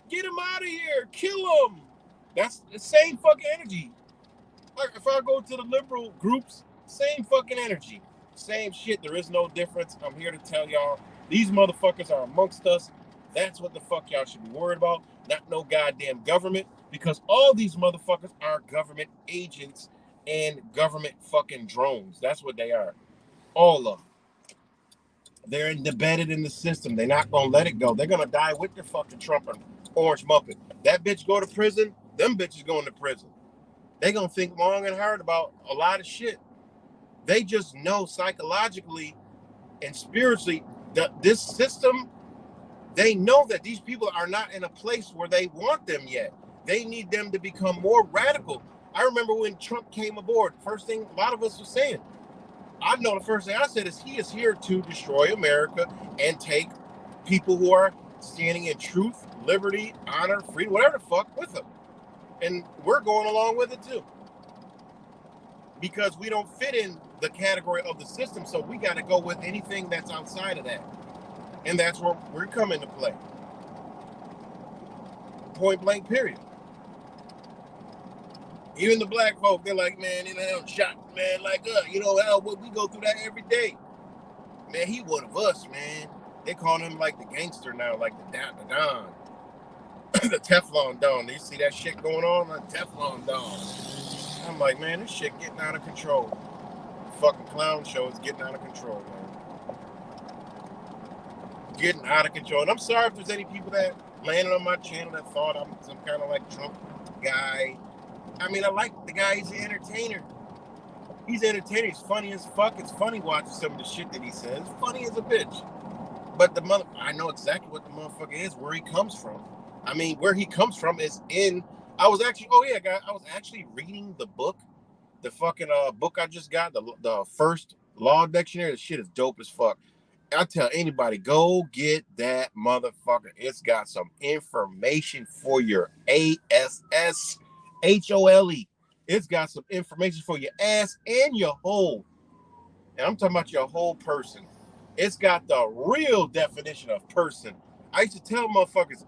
Get him out of here! Kill him! That's the same fucking energy. Like if I go to the liberal groups, same fucking energy. Same shit. There is no difference. I'm here to tell y'all, these motherfuckers are amongst us. That's what the fuck y'all should be worried about. Not no goddamn government. Because all these motherfuckers are government agents and government fucking drones. That's what they are. All of them. They're embedded in the system. They're not gonna let it go. They're gonna die with the fucking Trump and Orange Muppet. That bitch go to prison, them bitches going to prison. They gonna think long and hard about a lot of shit. They just know psychologically and spiritually that this system, they know that these people are not in a place where they want them yet. They need them to become more radical. I remember when Trump came aboard, first thing a lot of us were saying, I know the first thing I said is he is here to destroy America and take people who are standing in truth, liberty, honor, freedom, whatever the fuck with them. And we're going along with it too. Because we don't fit in the category of the system, so we got to go with anything that's outside of that. And that's where we're coming to play. Point blank, period. Even the black folk, they're like, man, they don't shot, man, like us. We go through that every day. Man, he one of us, man. They call him like the gangster now, like the Don. The Teflon Don. You see that shit going on? Like Teflon Don. I'm like, man, this shit getting out of control. The fucking clown show is getting out of control, man. Getting out of control. And I'm sorry if there's any people that landed on my channel that thought I'm some kind of like Trump guy. I mean, I like the guy. He's an entertainer. He's entertaining. He's funny as fuck. It's funny watching some of the shit that he says. Funny as a bitch. But I know exactly what the motherfucker is, where he comes from. I mean, where he comes from is in. I was actually reading the book, the fucking book I just got, the first law dictionary. The shit is dope as fuck. I tell anybody, go get that motherfucker. It's got some information for your ASSHOLE. It's got some information for your ass and your whole. And I'm talking about your whole person. It's got the real definition of person. I used to tell motherfuckers,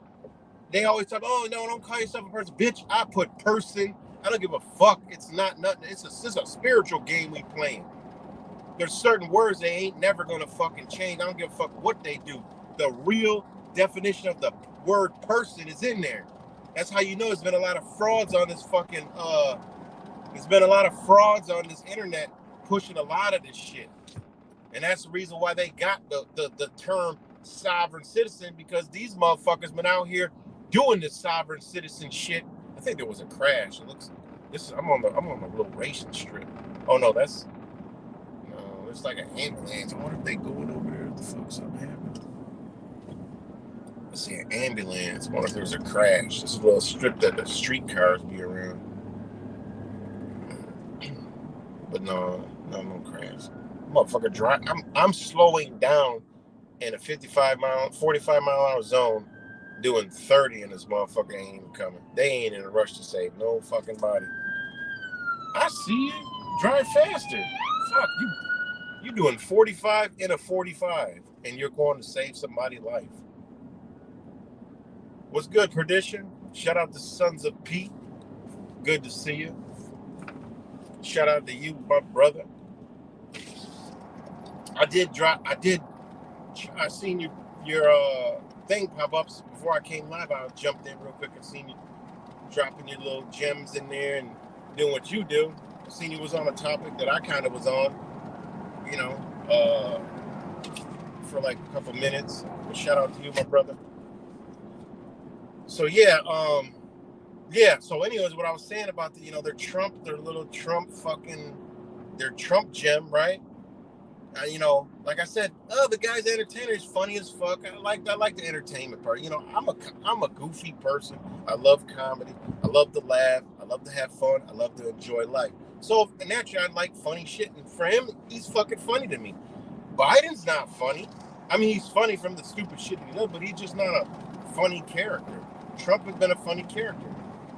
they always talk, oh, no, don't call yourself a person. Bitch, I put person. I don't give a fuck. It's not nothing. It's a spiritual game we playing. There's certain words they ain't never going to fucking change. I don't give a fuck what they do. The real definition of the word person is in there. That's how you know there's been a lot of frauds on this fucking, there's been a lot of frauds on this internet pushing a lot of this shit. And that's the reason why they got the term sovereign citizen, because these motherfuckers been out here doing this sovereign citizen shit. I think there was a crash. It looks I'm on the little racing strip. Oh no, it's like an ambulance. I wonder if they going over there. What the fuck's up happening? I see an ambulance. I wonder if there's a crash. This is a little strip that the streetcars be around. But no crash. Motherfucker drive. I'm slowing down in a 45 mile an hour zone, doing 30, and this motherfucker ain't even coming. They ain't in a rush to save no fucking body. I see you. Drive faster. Fuck you. You doing 45 in a 45, and you're going to save somebody's life. What's good, Perdition? Shout out to Sons of Pete. Good to see you. Shout out to you, my brother. I seen your thing pop up before I came live. I jumped in real quick and seen you dropping your little gems in there and doing what you do. I seen you was on a topic that I kind of was on, for like a couple minutes. But shout out to you, my brother. So so anyways, what I was saying about their little Trump fucking their Trump gem, right? You know, like I said, oh, the guy's entertainer. He's funny as fuck. I like the entertainment part. You know, I'm a goofy person. I love comedy. I love to laugh. I love to have fun. I love to enjoy life. So naturally, I like funny shit. And for him, he's fucking funny to me. Biden's not funny. I mean, he's funny from the stupid shit he does, but he's just not a funny character. Trump has been a funny character.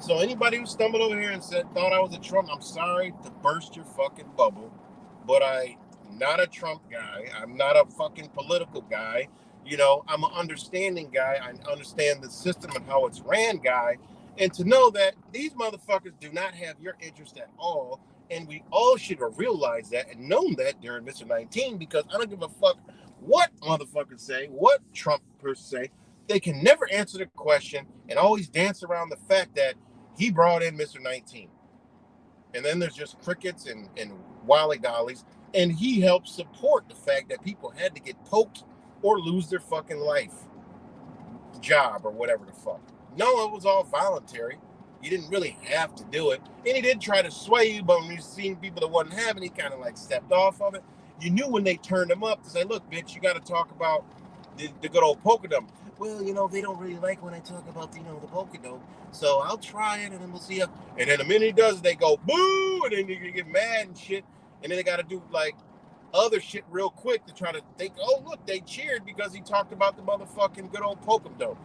So anybody who stumbled over here and thought I was a Trump, I'm sorry to burst your fucking bubble, but I'm not a Trump guy. I'm not a fucking political guy. You know, I'm an understanding guy. I understand the system and how it's ran guy. And to know that these motherfuckers do not have your interest at all. And we all should have realized that and known that during Mr. 19, because I don't give a fuck what motherfuckers say, what Trump person say. They can never answer the question and always dance around the fact that he brought in Mr. 19. And then there's just crickets and wally dollies. And he helped support the fact that people had to get poked or lose their fucking life, job, or whatever the fuck. No, it was all voluntary. You didn't really have to do it. And he did try to sway you, but when you seen people that wasn't having, he kind of like stepped off of it. You knew when they turned him up to say, look, bitch, you got to talk about the good old polka dome. Well, you know, they don't really like when I talk about, you know, the polka dome. So I'll try it and then we'll see. And then the minute he does, they go, boo, and then you get mad and shit. And then they got to do like other shit real quick to try to think, oh, look, they cheered because he talked about the motherfucking good old polka dome.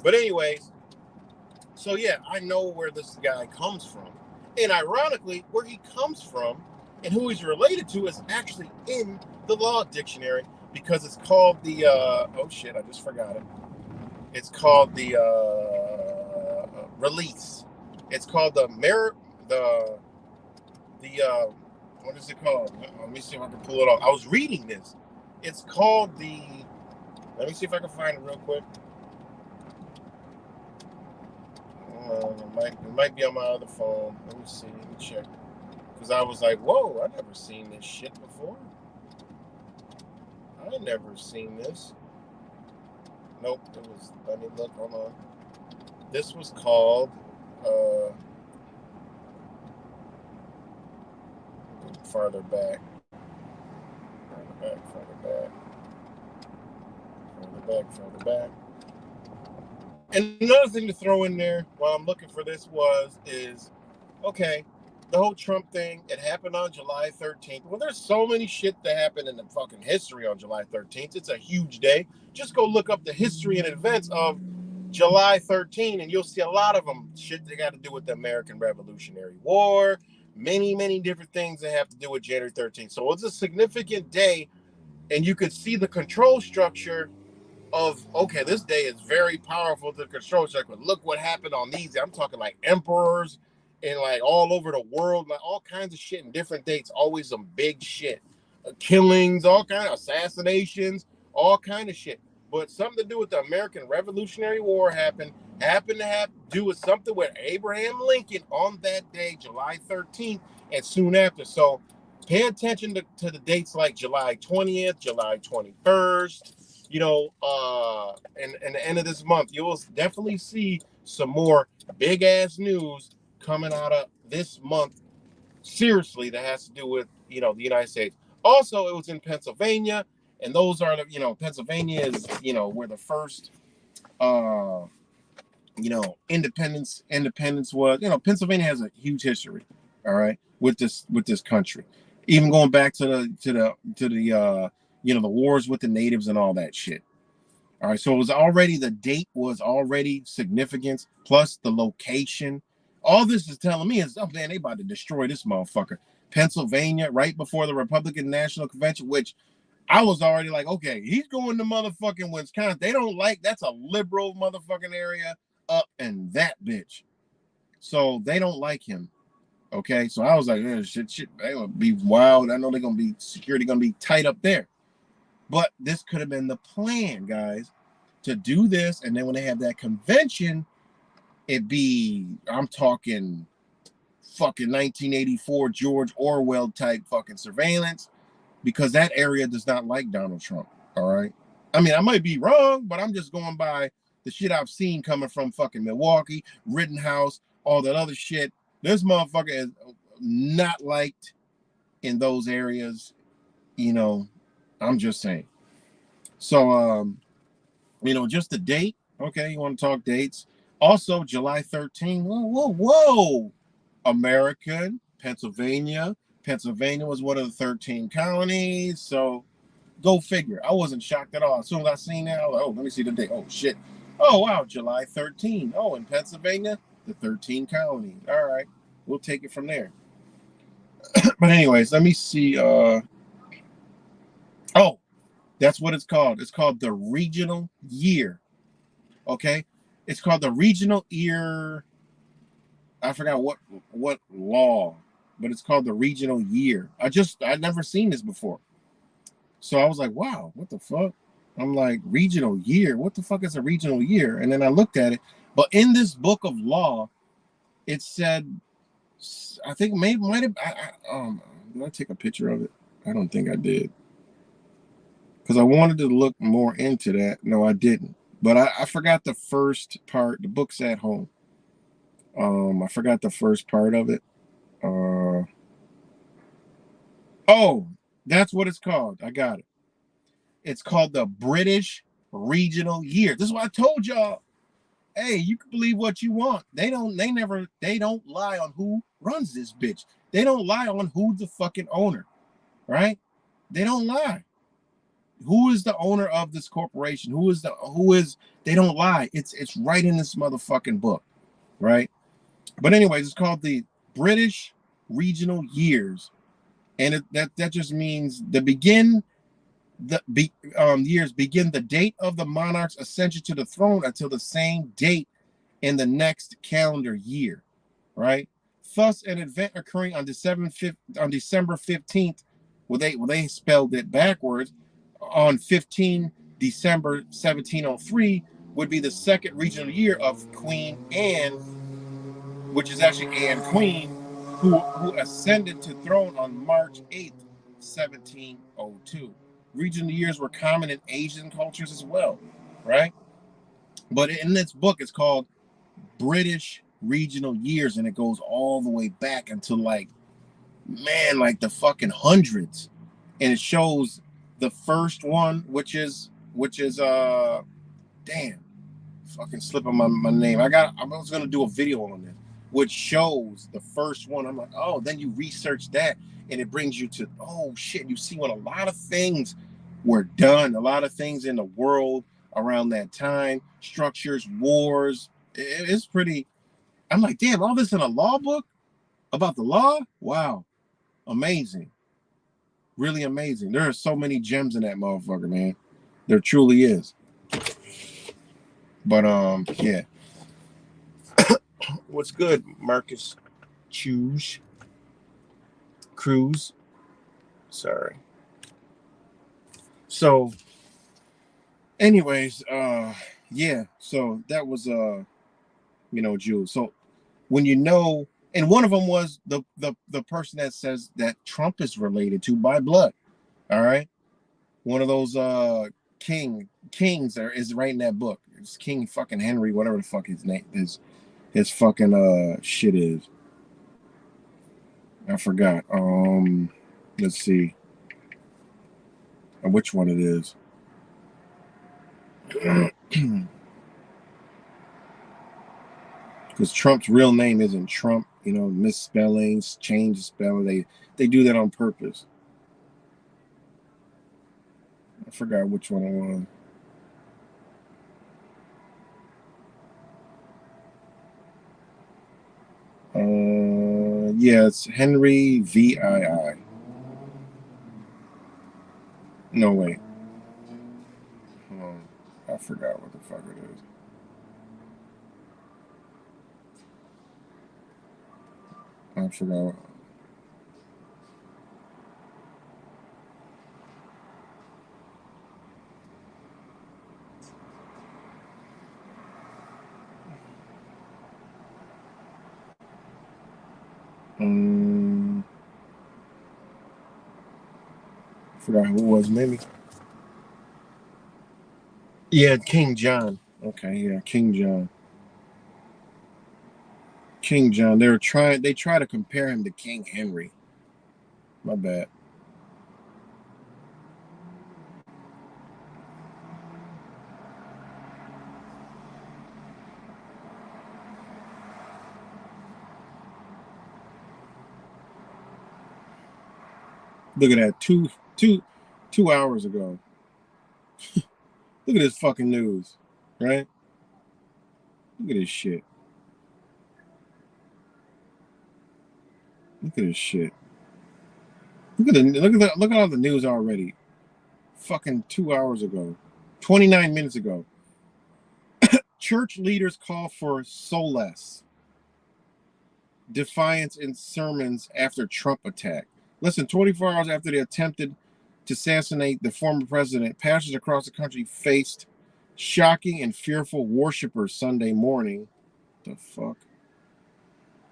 But anyways, so yeah, I know where this guy comes from. And ironically, where he comes from and who he's related to is actually in the law dictionary, because it's called the, oh shit, I just forgot it. It's called the release. It's called the what is it called? Let me see if I can pull it off. I was reading this. It's called the, let me see if I can find it real quick. It might be on my other phone. Let me see. Let me check. Because I was like, whoa, I never seen this shit before. I never seen this. Nope. It was, let me look. Hold on. This was called, farther back. Further back. And another thing to throw in there while I'm looking for this is, okay, the whole Trump thing, it happened on July 13th. Well, there's so many shit that happened in the fucking history on July 13th. It's a huge day. Just go look up the history and events of July 13th, and you'll see a lot of them shit that got to do with the American Revolutionary War, many, many different things that have to do with January 13th. So it's a significant day, and you could see the control structure of, okay, this day is very powerful to the control structure. Look what happened on these. I'm talking like emperors and like all over the world, like all kinds of shit in different dates. Always some big shit, killings, all kind of assassinations, all kind of shit. But something to do with the American Revolutionary War happened to have do with something with Abraham Lincoln on that day, July 13th, and soon after. So pay attention to the dates like July 20th, July 21st. You know, and the end of this month, you will definitely see some more big ass news coming out of this month. Seriously, that has to do with, you know, the United States. Also, it was in Pennsylvania, and those are the, you know, Pennsylvania is, you know, where the first, you know, independence was. You know, Pennsylvania has a huge history. All right, with this country, even going back to the you know, the wars with the natives and all that shit. All right, so it was already, the date was already significance, plus the location. All this is telling me is, oh man, they about to destroy this motherfucker. Pennsylvania, right before the Republican National Convention, which I was already like, okay, he's going to motherfucking Wisconsin. They don't like, that's a liberal motherfucking area up in that bitch. So they don't like him. Okay, so I was like, shit, they gonna be wild. I know they're gonna be, security gonna be tight up there. But this could have been the plan, guys, to do this. And then when they have that convention, it'd be, I'm talking fucking 1984 George Orwell type fucking surveillance, because that area does not like Donald Trump. All right. I mean, I might be wrong, but I'm just going by the shit I've seen coming from fucking Milwaukee, Rittenhouse, all that other shit. This motherfucker is not liked in those areas. You know, I'm just saying. So, just the date. Okay, you want to talk dates? Also, July 13th. Whoa, whoa, whoa! American, Pennsylvania. Pennsylvania was one of the 13 colonies. So, go figure. I wasn't shocked at all. As soon as I seen that, I was like, oh, let me see the date. Oh, shit. Oh, wow, July 13th. Oh, in Pennsylvania, the 13 colonies. All right, we'll take it from there. But anyways, let me see. Oh, that's what it's called. It's called the regional year. Okay, it's called the regional year. I forgot what law, but it's called the regional year. I'd never seen this before, so I was like, wow, what the fuck? I'm like, regional year. What the fuck is a regional year? And then I looked at it, but in this book of law, it said, I think maybe might have. Did I take a picture of it? I don't think I did, because I wanted to look more into that. No, I didn't. But I forgot the first part. The book's at home. I forgot the first part of it. Oh, that's what it's called. I got it. It's called the British Regional Year. This is what I told y'all. Hey, you can believe what you want. They don't lie on who runs this bitch. They don't lie on who's the fucking owner, right? They don't lie. Who is the owner of this corporation? They don't lie. It's right in this motherfucking book, right? But anyways, it's called the British Regional Years. And that just means years begin the date of the monarch's ascension to the throne until the same date in the next calendar year, right? Thus, an event occurring on December 15th, well, they spelled it backwards, on 15 December 1703 would be the second regional year of Queen Anne, which is actually Anne Queen, who ascended to throne on March 8th, 1702. Regional years were common in Asian cultures as well, right? But in this book, it's called British Regional Years, and it goes all the way back until like the fucking hundreds, and it shows the first one, which is damn, fucking slipping my name. I was gonna do a video on this, which shows the first one. I'm like, oh, then you research that, and it brings you to, oh shit, you see when a lot of things were done, a lot of things in the world around that time, structures, wars. It's pretty. I'm like, damn, all this in a law book about the law? Wow, amazing, really amazing. There are so many gems in that motherfucker, man. There truly is. But yeah. What's good, Marcus Cruz? Sorry. So, anyways, yeah. So that was Jules. So when and one of them was the person that says that Trump is related to by blood. All right, one of those kings there is right in that book. It's King fucking Henry, whatever the fuck his name is. His fucking shit is. I forgot. Let's see which one it is. Because Trump's real name isn't Trump, misspellings, change the spelling. They do that on purpose. I forgot which one it was. Yeah, it's Henry VII. No way. I forgot what the fuck it is. I forgot. I forgot who it was. Maybe. Yeah, King John. Okay, yeah, King John. King John. They try to compare him to King Henry, My bad. Look at that. Two hours ago. Look at this fucking news, right? Look at this shit. Look at this shit. Look at all the news already. Fucking 2 hours ago. 29 minutes ago. Church leaders call for solace. Defiance in sermons after Trump attack. Listen, 24 hours after they attempted to assassinate the former president, pastors across the country faced shocking and fearful worshipers Sunday morning. The fuck?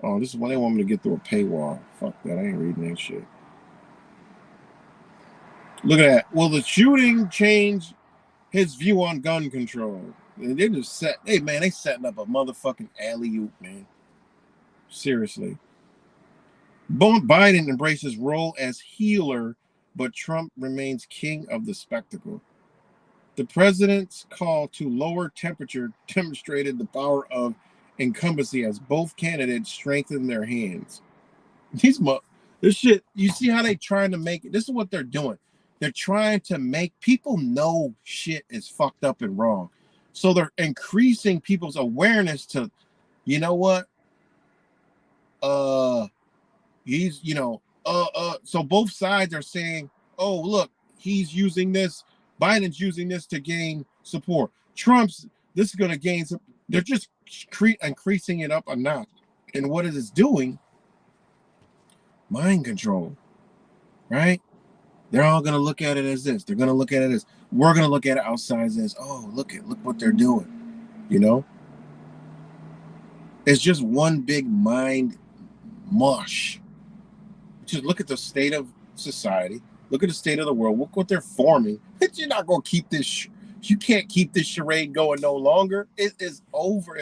Oh, this is when they want me to get through a paywall. Fuck that. I ain't reading that shit. Look at that. Will the shooting change his view on gun control? They just they setting up a motherfucking alley-oop, man. Seriously. Biden embraces role as healer, but Trump remains king of the spectacle. The president's call to lower temperature demonstrated the power of incumbency as both candidates strengthened their hands. This shit, you see how they trying to make it? This is what they're doing. They're trying to make people know shit is fucked up and wrong. So they're increasing people's awareness to, you know what? He's, so both sides are saying, oh, look, he's using this, Biden's using this to gain support. This is going to gain some, they're just increasing it up a notch. And what it is doing, mind control, right? They're all going to look at it as this. They're going to look at it as, we're going to look at it outside as, oh, look what they're doing, It's just one big mind mush. Just look at the state of society. Look at the state of the world. Look what they're forming. You're not going to keep this. You can't keep this charade going no longer. It is over.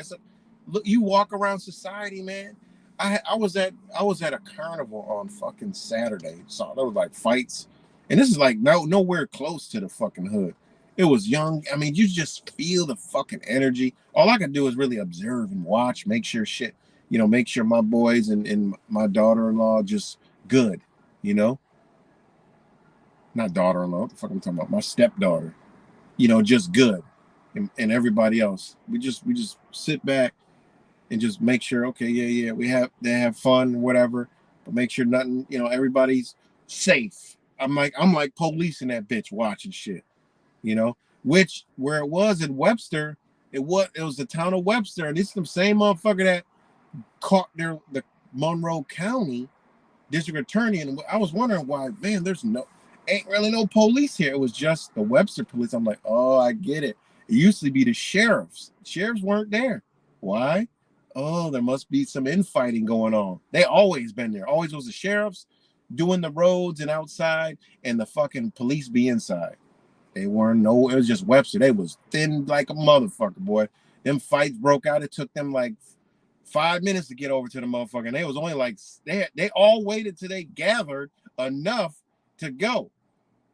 Look. You walk around society, man. I was at a carnival on fucking Saturday. So there was like fights, and this is like nowhere close to the fucking hood. It was young. I mean, you just feel the fucking energy. All I could do is really observe and watch, make sure shit. Make sure my boys and my daughter-in-law just good, not daughter-in-law, what the fuck I'm talking about, my stepdaughter, just good, and everybody else, we just sit back and just make sure, okay, yeah, they have fun, whatever, but make sure nothing, everybody's safe. I'm like police in that bitch watching shit, which where it was in Webster, it was the town of Webster, and it's the same motherfucker that caught the Monroe County district attorney, and I was wondering why, man, ain't really no police here. It was just the Webster police. I'm like, oh, I get it. It used to be the sheriffs. Sheriffs weren't there. Why? Oh, there must be some infighting going on. They always been there. Always was the sheriffs doing the roads and outside, and the fucking police be inside. They weren't it was just Webster. They was thin like a motherfucker, boy. Them fights broke out. It took them like 5 minutes to get over to the motherfucker. And they was only like, they all waited till they gathered enough to go.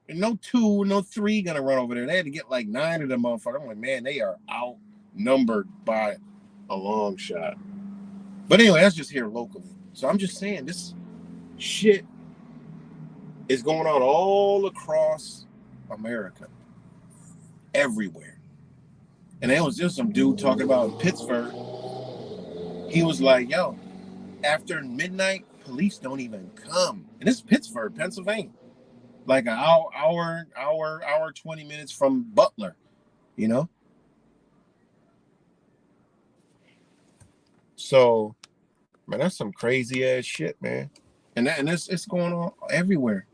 And no 2, no 3 gonna run over there. They had to get like 9 of them motherfuckers. I'm like, man, they are outnumbered by a long shot. But anyway, that's just here locally. So I'm just saying, this shit is going on all across America. Everywhere. And there was just some dude talking about Pittsburgh. He was like, yo, after midnight, police don't even come. And this is Pittsburgh, Pennsylvania. Like an hour, 20 minutes from Butler, So, man, that's some crazy ass shit, man. And it's going on everywhere,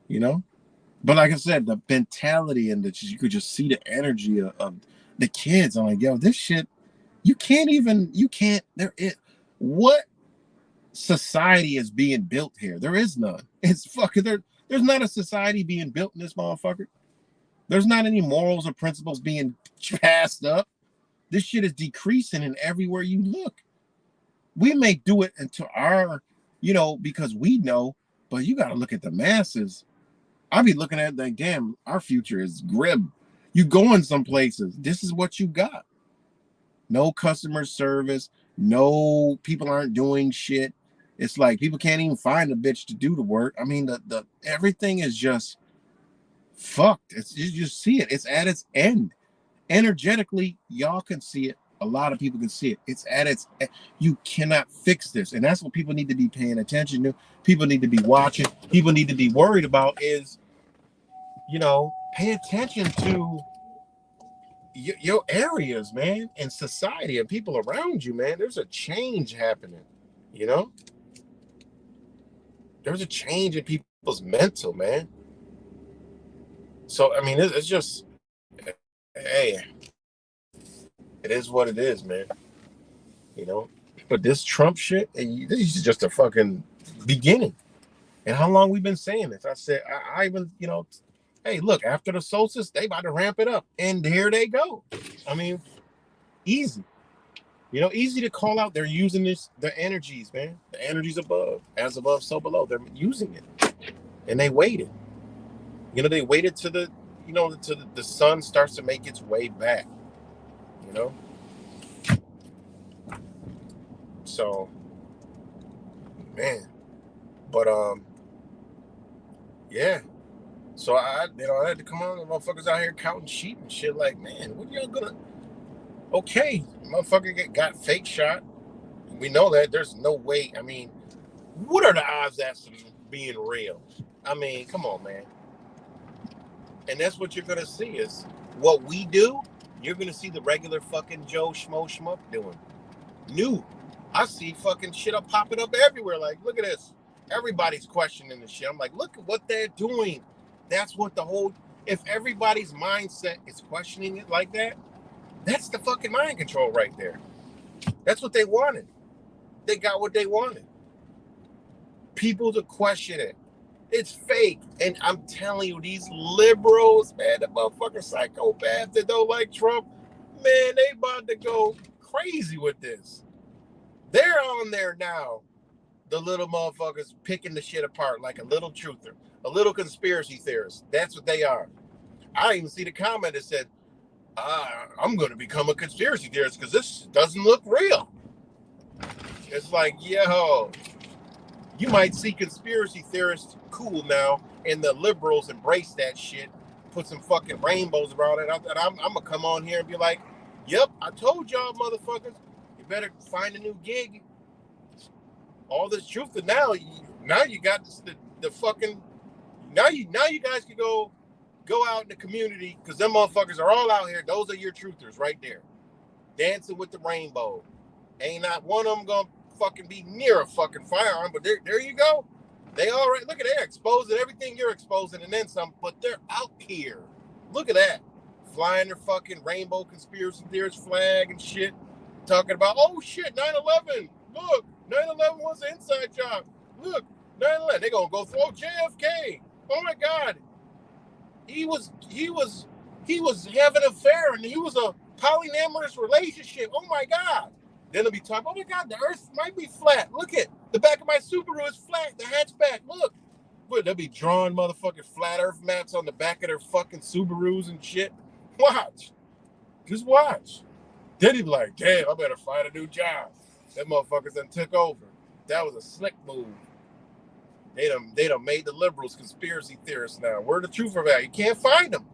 But like I said, the mentality and you could just see the energy of the kids. I'm like, yo, this shit, what society is being built here? There is none. It's fucking there's not a society being built in this motherfucker. There's not any morals or principles being passed up. This shit is decreasing in everywhere you look. We may do it into our, because we know, But you got to look at the masses. I be looking at like, damn, our future is grim. You going some places. This is what you got. No customer service. No, people aren't doing shit. It's like people can't even find a bitch to do the work. I mean, the everything is just fucked. It's you just see it. It's at its end. Energetically, y'all can see it. A lot of people can see it. It's at its. You cannot fix this, and that's what people need to be paying attention to. People need to be watching. People need to be worried about is, pay attention to your areas, man, and society and people around you, man. There's a change happening. There's a change in people's mental, man. So I mean, it's just, hey, it is what it is, man. But this Trump shit, this is just a fucking beginning. And how long we've been saying this? I said, I even, hey, look, after the solstice, they about to ramp it up, and here they go. I mean, easy. Easy to call out. They're using the energies, man. The energies above, as above, so below. They're using it, and they waited. They waited to the sun starts to make its way back. So, man, but yeah. So I had to come on, the motherfuckers out here counting sheep and shit. Like, man, what y'all gonna? Okay, motherfucker got fake shot. We know that. There's no way. I mean, what are the odds that's being real? I mean, come on, man. And that's what you're gonna see is what we do. You're gonna see the regular fucking Joe Schmo Schmuck doing. New. I see fucking shit up popping up everywhere. Like, look at this. Everybody's questioning this shit. I'm like, look at what they're doing. That's what if everybody's mindset is questioning it like that, that's the fucking mind control right there. That's what they wanted. They got what they wanted. People to question it. It's fake. And I'm telling you, these liberals, man, the motherfucking psychopaths that don't like Trump, man, they about to go crazy with this. They're on there now. The little motherfuckers picking the shit apart like a little truther, a little conspiracy theorist. That's what they are. I even see the comment that said, I'm going to become a conspiracy theorist because this doesn't look real. It's like, yo, you might see conspiracy theorists cool now, and the liberals embrace that shit, put some fucking rainbows around it. I'm going to come on here and be like, yep, I told y'all motherfuckers, you better find a new gig. All this truth, and now you got the fucking, now you guys can go out in the community, because them motherfuckers are all out here. Those are your truthers right there, dancing with the rainbow. Ain't not one of them gonna fucking be near a fucking firearm, but there you go. They all right. Look at that, exposing everything you're exposing and then some, but they're out here. Look at that, flying their fucking rainbow conspiracy theorist flag and shit, talking about, oh shit, 9/11. Look, 9/11 was an inside job. Look, 9/11. They're gonna go through JFK. Oh my God. He was having an affair, and he was a polyamorous relationship. Oh my God. Then they'll be talking, oh my God, the earth might be flat. Look at the back of my Subaru is flat. The hatchback, look. But they'll be drawing motherfucking flat earth maps on the back of their fucking Subarus and shit. Watch. Just watch. Then he'd be like, damn, I better find a new job. That motherfuckers done took over. That was a slick move. They done made the liberals conspiracy theorists now. Where the truth are at? You can't find them.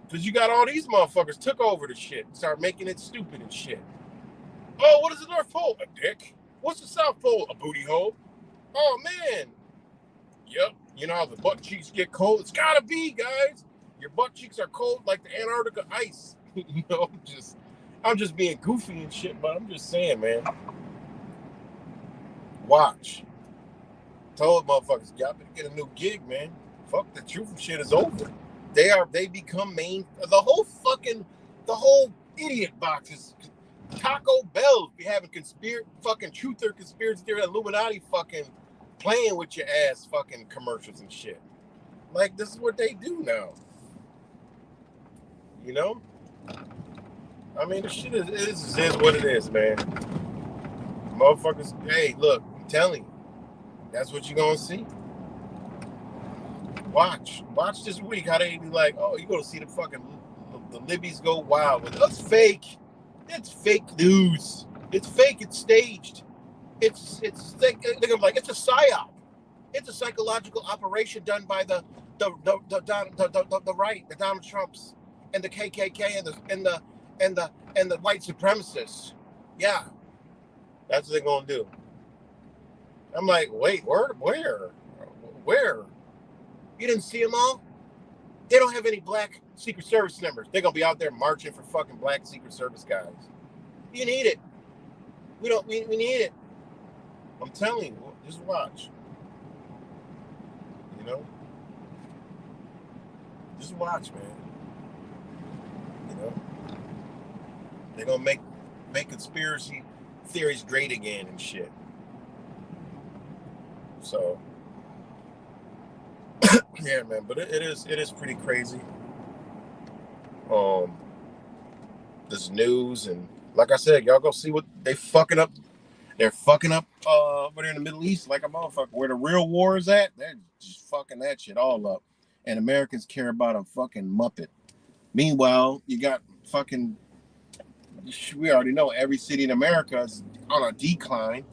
Because you got all these motherfuckers took over the shit. Start making it stupid and shit. Oh, what is the North Pole? A dick. What's the South Pole? A booty hole. Oh, man. Yep. You know how the butt cheeks get cold? It's gotta be, guys. Your butt cheeks are cold like the Antarctica ice. I'm just being goofy and shit, but I'm just saying, man. Watch. Told motherfuckers, y'all better get a new gig, man. Fuck, the truth shit is over. They become main. The whole idiot boxes. Taco Bell be having fucking truther conspiracy theory, Illuminati fucking playing with your ass fucking commercials and shit. Like, this is what they do now. I mean, the shit is what it is, man. Motherfuckers, hey, look, I'm telling you. That's what you're gonna see. Watch this week how they be like, oh, you gonna see the Libbies go wild with us. Fake. It's fake news. It's fake. It's staged. It's like it's a psyop. It's a psychological operation done by the right, the Donald Trumps and the KKK and the white supremacists. Yeah, that's what they're gonna do. I'm like, wait, where? You didn't see them all? They don't have any black Secret Service members. They're gonna be out there marching for fucking black Secret Service guys. You need it. We need it. I'm telling you, just watch. You know? Just watch, man. You know? They're gonna make conspiracy theories great again and shit. So yeah, man, but it is pretty crazy. This news, and like I said, y'all go see what they fucking up. They're fucking up over there in the Middle East like a motherfucker. Where the real war is at, they're just fucking that shit all up. And Americans care about a fucking muppet. Meanwhile, you got fucking, we already know every city in America is on a decline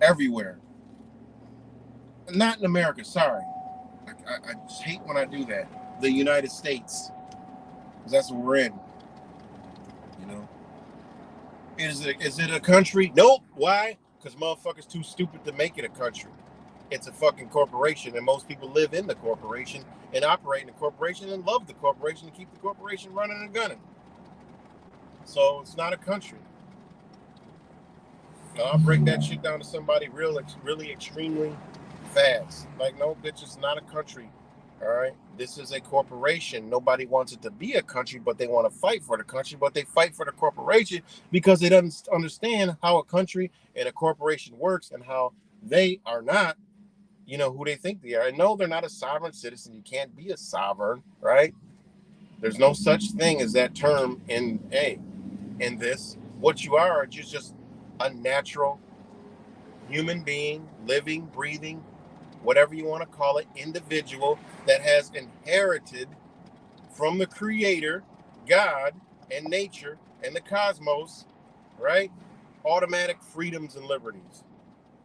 everywhere. Not in America, sorry. I just hate when I do that. The United States. Because that's what we're in. You know? Is it a country? Nope. Why? Because motherfuckers too stupid to make it a country. It's a fucking corporation, and most people live in the corporation and operate in the corporation and love the corporation and keep the corporation running and gunning. So it's not a country. I'll break that shit down to somebody really extremely fast. Like, no, bitch, it's not a country. All right, this is a corporation. Nobody wants it to be a country, but they want to fight for the country, but they fight for the corporation because they don't understand how a country and a corporation works and how they are not, you know, who they think they are. And no, they're not a sovereign citizen. You can't be a sovereign, right? There's no such thing as that term in this. What you are just a natural human being, living, breathing, whatever you want to call it, individual that has inherited from the Creator, God, and nature, and the cosmos, right? Automatic freedoms and liberties.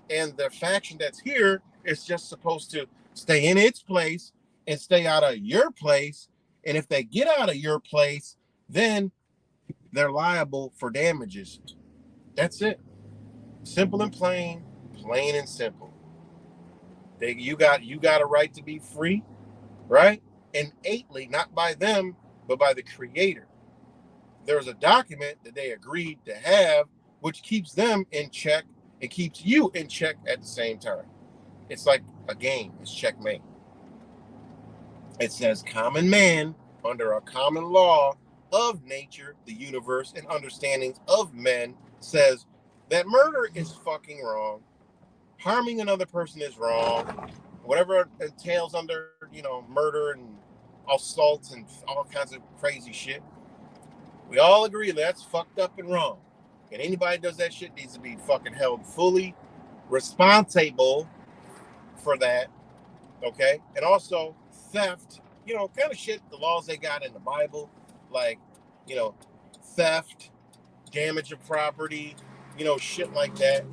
And the faction that's here is just supposed to stay in its place and stay out of your place. And if they get out of your place, then they're liable for damages. That's it. Simple and plain and simple. You got a right to be free, right? Innately, not by them, but by the Creator. There's a document that they agreed to have, which keeps them in check and keeps you in check at the same time. It's like a game. It's checkmate. It says common man under a common law of nature, the universe, and understandings of men says that murder is fucking wrong. Harming another person is wrong. Whatever entails under, you know, murder and assault and all kinds of crazy shit. We all agree that's fucked up and wrong. And anybody that does that shit needs to be fucking held fully responsible for that. Okay? And also theft, you know, kind of shit, the laws they got in the Bible, like, you know, theft, damage of property, you know, shit like that.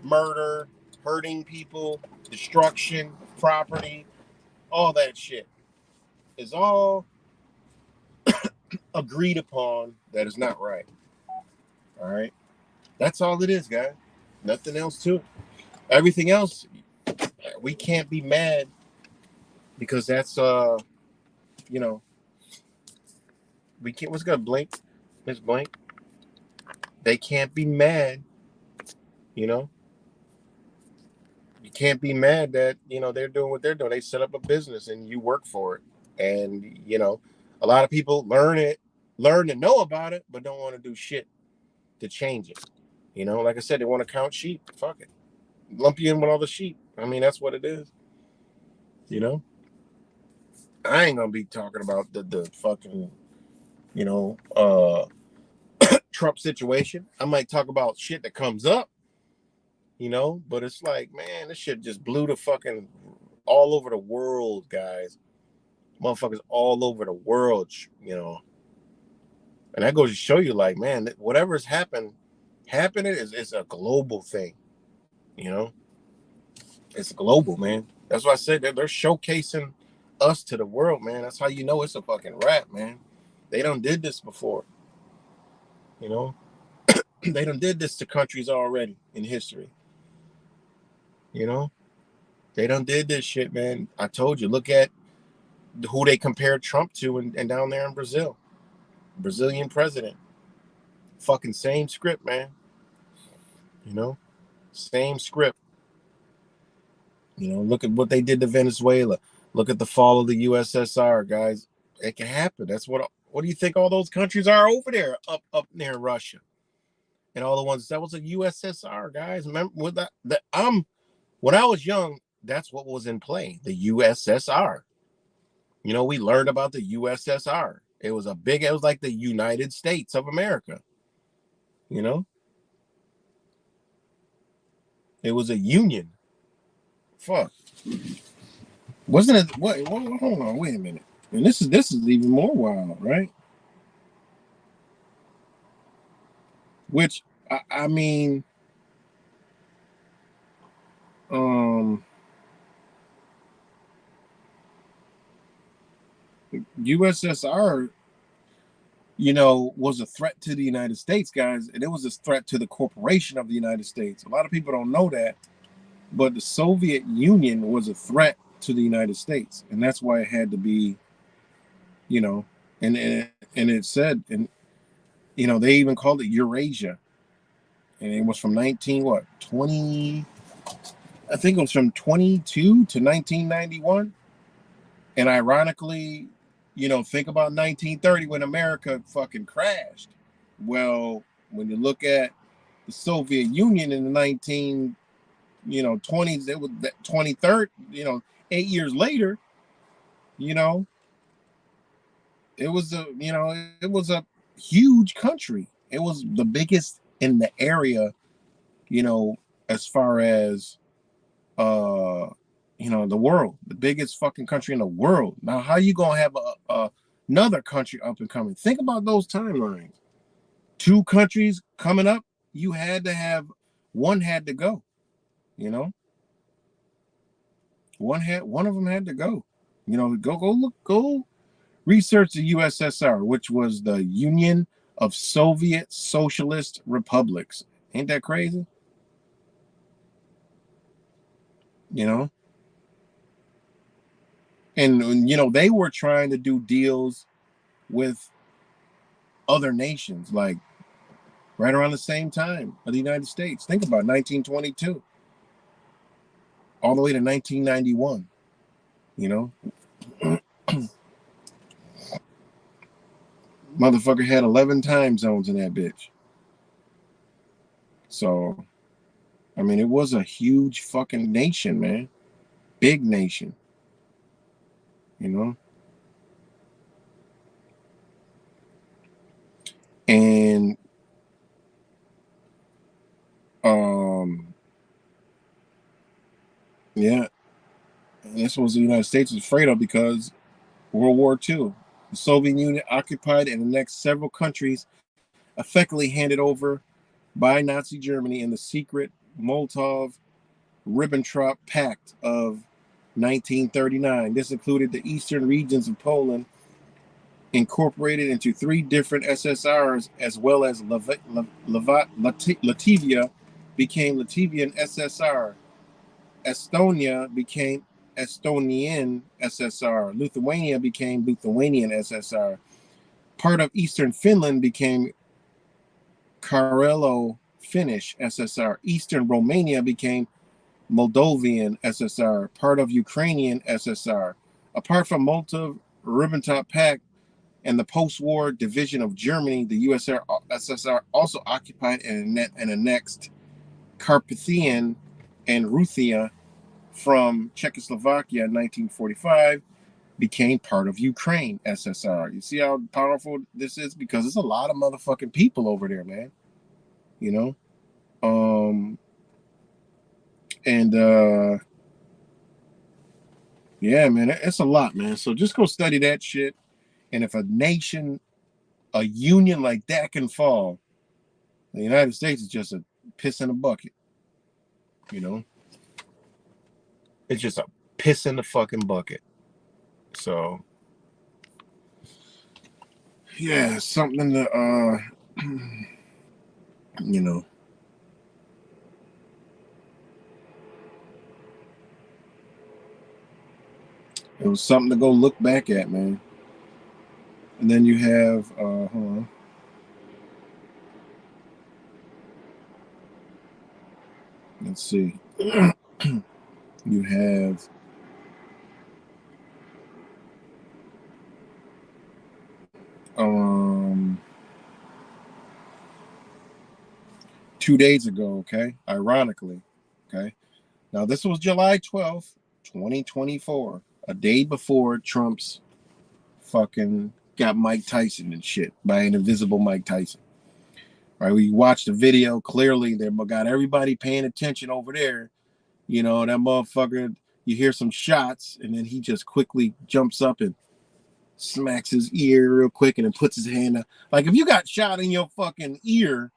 Murder, hurting people, destruction, property, all that shit is all agreed upon that is not right. All right? That's all it is, guys. Nothing else to it. Everything else, we can't be mad because that's, you know, we can't, what's good, Blink? Miss Blink? They can't be mad, you know? You can't be mad that, you know, they're doing what they're doing. They set up a business and you work for it. And, you know, a lot of people learn to know about it, but don't want to do shit to change it. You know, like I said, they want to count sheep. Fuck it. Lump you in with all the sheep. I mean, that's what it is. You know? I ain't going to be talking about the fucking, you know, Trump situation. I might talk about shit that comes up. you know. But it's like, man, this shit just blew the fucking all over the world, guys. Motherfuckers all over the world, you know. And that goes to show you, like, man, whatever's happening is a global thing, you know. It's global, man. That's why I said that they're showcasing us to the world, man. That's how you know it's a fucking rap, man. They done did this before, you know. They done did this to countries already in history, you know. They done did this shit, man. I told you. Look at who they compared Trump to, and down there in Brazil, Brazilian president. Fucking same script, man. You know, same script. You know, look at what they did to Venezuela. Look at the fall of the USSR, guys. It can happen. That's what do you think all those countries are over there, up near Russia, and all the ones that was a USSR, guys. Remember with that when I was young, that's what was in play, the USSR. You know, we learned about the USSR. It was like the United States of America. You know, it was a union. Fuck. Wasn't it? What? Hold on. Wait a minute. And this is even more wild, right? Which I mean, um, USSR, you know, was a threat to the United States, guys, and it was a threat to the corporation of the United States. A lot of people don't know that, but the Soviet Union was a threat to the United States, and that's why it had to be, you know, and it said, and you know, they even called it Eurasia, and it was from 19 what 20, I think it was from 22 to 1991, and ironically, you know, think about 1930 when America fucking crashed. Well, when you look at the Soviet Union in the 20s, it was that 23rd, 8 years later, you know, it was a huge country. It was the biggest in the area, you know, as far as the world, the biggest fucking country in the world. Now, how you gonna have another country up and coming? Think about those timelines. Two countries coming up, you had to have one had to go. You know, one of them had to go. You know, go research the USSR, which was the Union of Soviet Socialist Republics. Ain't that crazy? You know, and you know they were trying to do deals with other nations, like right around the same time of the United States. Think about 1922 all the way to 1991. You know, motherfucker had 11 time zones in that bitch. So, I mean, it was a huge fucking nation, man. Big nation. You know? And yeah, and this was the United States was afraid of because World War II. The Soviet Union occupied and annexed several countries, effectively handed over by Nazi Germany in the secret Molotov-Ribbentrop Pact of 1939. This included the eastern regions of Poland, incorporated into three different SSRs, as well as Latvia became Latvian SSR. Estonia became Estonian SSR. Lithuania became Lithuanian SSR. Part of Eastern Finland became Karelo Finnish SSR. Eastern Romania became Moldovan SSR. Part of Ukrainian SSR. Apart from Molotov-Ribbentrop Pact and the post-war division of Germany, the USSR also occupied and annexed Carpathian and Ruthia from Czechoslovakia in 1945, became part of Ukraine SSR. You see how powerful this is? Because there's a lot of motherfucking people over there, man. You know? And yeah, man, it's a lot, man. So just go study that shit. And if a nation, a union like that can fall, the United States is just a piss in a bucket. You know, it's just a piss in the fucking bucket. So yeah, something to you know. It was something to go look back at, man. And then you have hold on. Let's see. You have um 2 days ago, okay? Ironically, okay? Now this was July 12th, 2024, a day before Trump's fucking got Mike Tyson and shit by an invisible Mike Tyson. Right? We watched the video. Clearly, they got everybody paying attention over there. You know, that motherfucker, you hear some shots, and then he just quickly jumps up and smacks his ear real quick and then puts his hand up. Like, if you got shot in your fucking ear,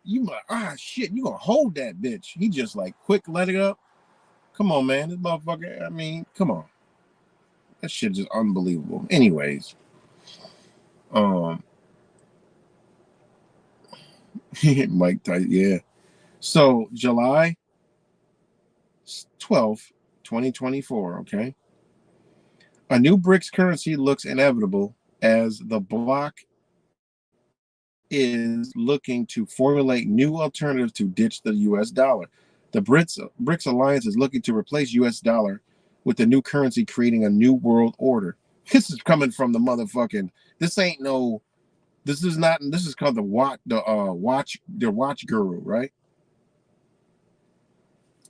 you like, shit, you gonna hold that bitch. He just like quick let it up. Come on, man. This motherfucker, I mean, come on. That shit is unbelievable. Anyways, um, Mike Tyson, yeah. So July 12th, 2024, okay. A new BRICS currency looks inevitable as the bloc is looking to formulate new alternatives to ditch the US dollar. The BRICS alliance is looking to replace US dollar with the new currency, creating a new world order. This is coming from the motherfucking, this ain't no, this is not, this is called the watch guru, right?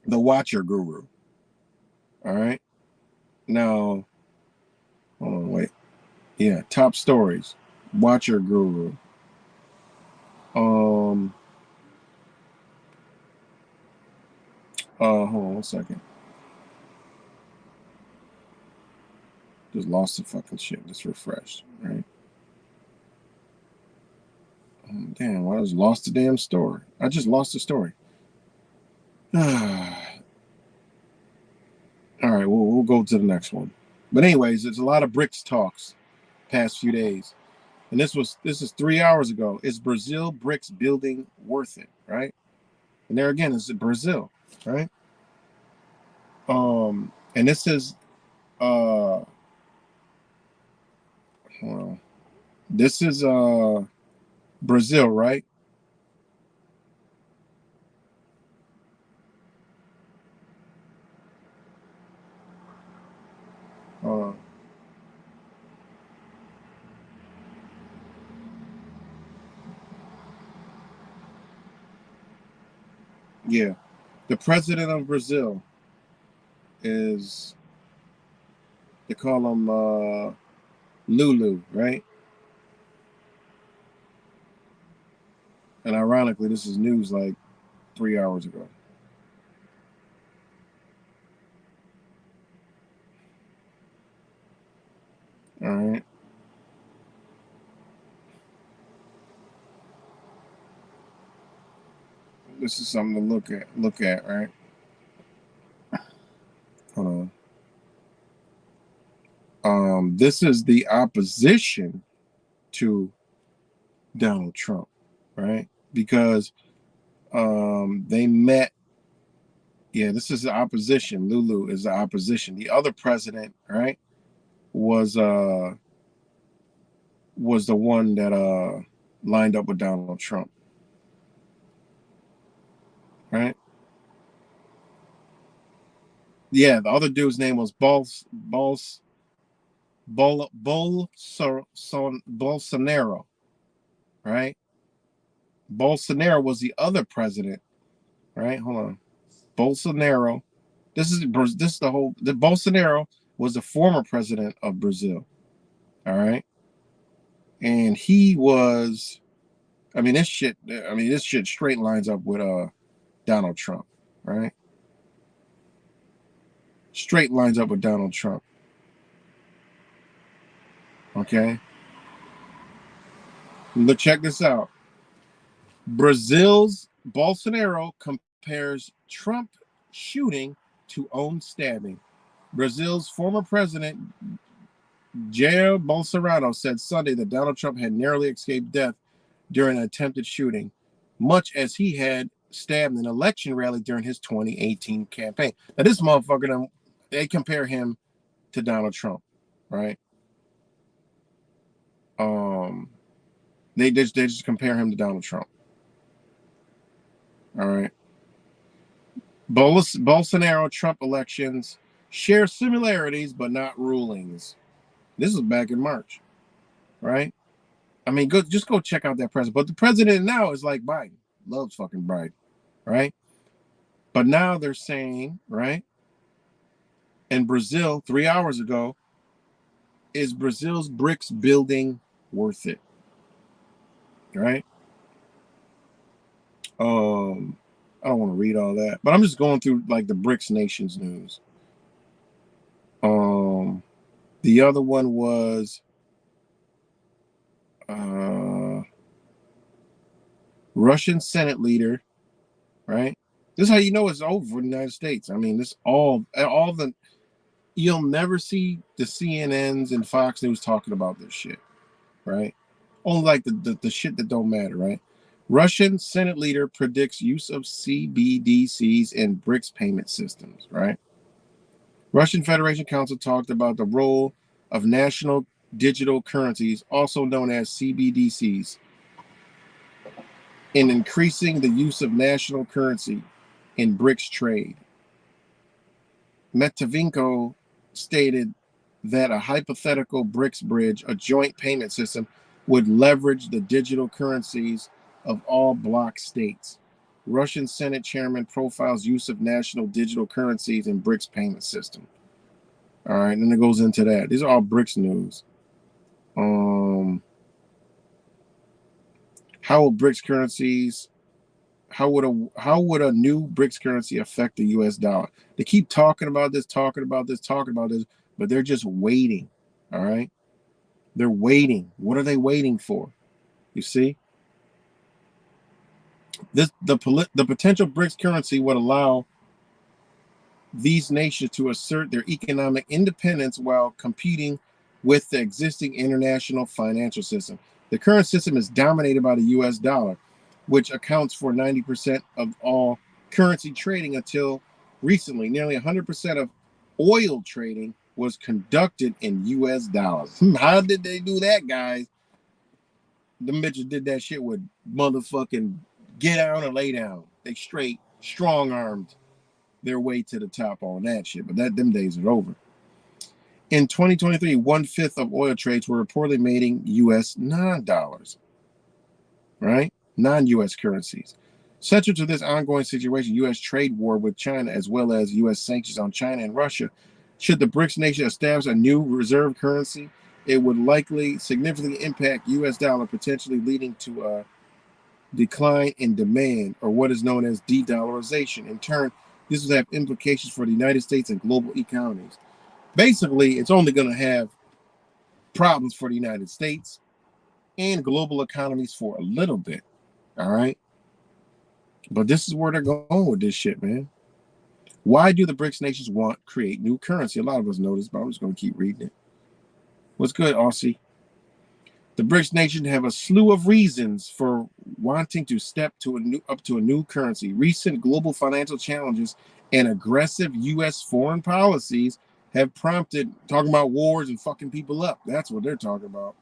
The watcher guru. All right. Now, hold on, wait. Yeah, top stories. Watcher guru. Um hold on 1 second. Just lost the fucking shit. Just refreshed, right? Damn, I just lost the damn story. I just lost the story. All right, we'll go to the next one. But anyways, there's a lot of BRICS talks past few days. And this is 3 hours ago. Is Brazil BRICS building worth it? Right? And there again, it's Brazil, right? And this is well, this is Brazil, right? Uh, yeah. The president of Brazil is, they call him Lulu, right? And ironically, this is news like 3 hours ago. All right. This is something to look at, right? Hold on. This is the opposition to Donald Trump, right? Because they met. Yeah, this is the opposition. Lulu is the opposition. The other president, right, was the one that lined up with Donald Trump, right? Yeah, the other dude's name was Bolsonaro, right? Bolsonaro was the other president, right? Hold on. Bolsonaro. This is the Bolsonaro was the former president of Brazil. All right. And he was, I mean this shit straight lines up with Donald Trump, right? straight lines up with Donald Trump. Okay. But check this out. Brazil's Bolsonaro compares Trump shooting to own stabbing. Brazil's former president, Jair Bolsonaro, said Sunday that Donald Trump had narrowly escaped death during an attempted shooting, much as he had stabbed an election rally during his 2018 campaign. Now, this motherfucker, they compare him to Donald Trump, right? They just compare him to Donald Trump. All right. Bolsonaro Trump elections share similarities but not rulings. This is back in March, right? I mean, just go check out that president. But the president now is like Biden, loves fucking Biden, right? But now they're saying, right? In Brazil, 3 hours ago, is Brazil's BRICS building worth it? Right? I don't want to read all that, but I'm just going through like the BRICS nations news. The other one was Russian Senate leader, right? This is how you know it's over for the United States. I mean, this all the you'll never see the CNNs and Fox News talking about this shit, right? Only like the shit that don't matter, right? Russian Senate leader predicts use of CBDCs in BRICS payment systems, right? Russian Federation Council talked about the role of national digital currencies, also known as CBDCs, in increasing the use of national currency in BRICS trade. Matvienko stated that a hypothetical BRICS bridge, a joint payment system, would leverage the digital currencies of all bloc states. Russian Senate chairman profiles use of national digital currencies in BRICS payment system. All right, and then it goes into that. These are all BRICS news. How will BRICS currencies? How would a new BRICS currency affect the U.S. dollar? They keep talking about this, but they're just waiting. All right, they're waiting. What are they waiting for? You see, the potential BRICS currency would allow these nations to assert their economic independence while competing with the existing international financial system. The current system is dominated by the U.S. dollar, which accounts for 90% of all currency trading until recently. Nearly 100% of oil trading was conducted in U.S. dollars. How did they do that, guys? The bitches did that shit with motherfucking get down or lay down. They straight strong-armed their way to the top on that shit, but them days are over. In 2023, 1/5 of oil trades were reportedly made in U.S. non-dollars, right? Non-U.S. currencies. Central to this ongoing situation, U.S. trade war with China, as well as U.S. sanctions on China and Russia. Should the BRICS nation establish a new reserve currency, it would likely significantly impact U.S. dollar, potentially leading to a decline in demand, or what is known as de-dollarization. In turn, this would have implications for the United States and global economies. Basically, it's only going to have problems for the United States and global economies for a little bit. All right. But this is where they're going with this shit, man. Why do the BRICS nations want to create new currency? A lot of us know this, but I'm just going to keep reading it. What's good, Aussie? The BRICS nations have a slew of reasons for wanting to step up to a new currency. Recent global financial challenges and aggressive U.S. foreign policies have prompted, talking about wars and fucking people up, that's what they're talking about,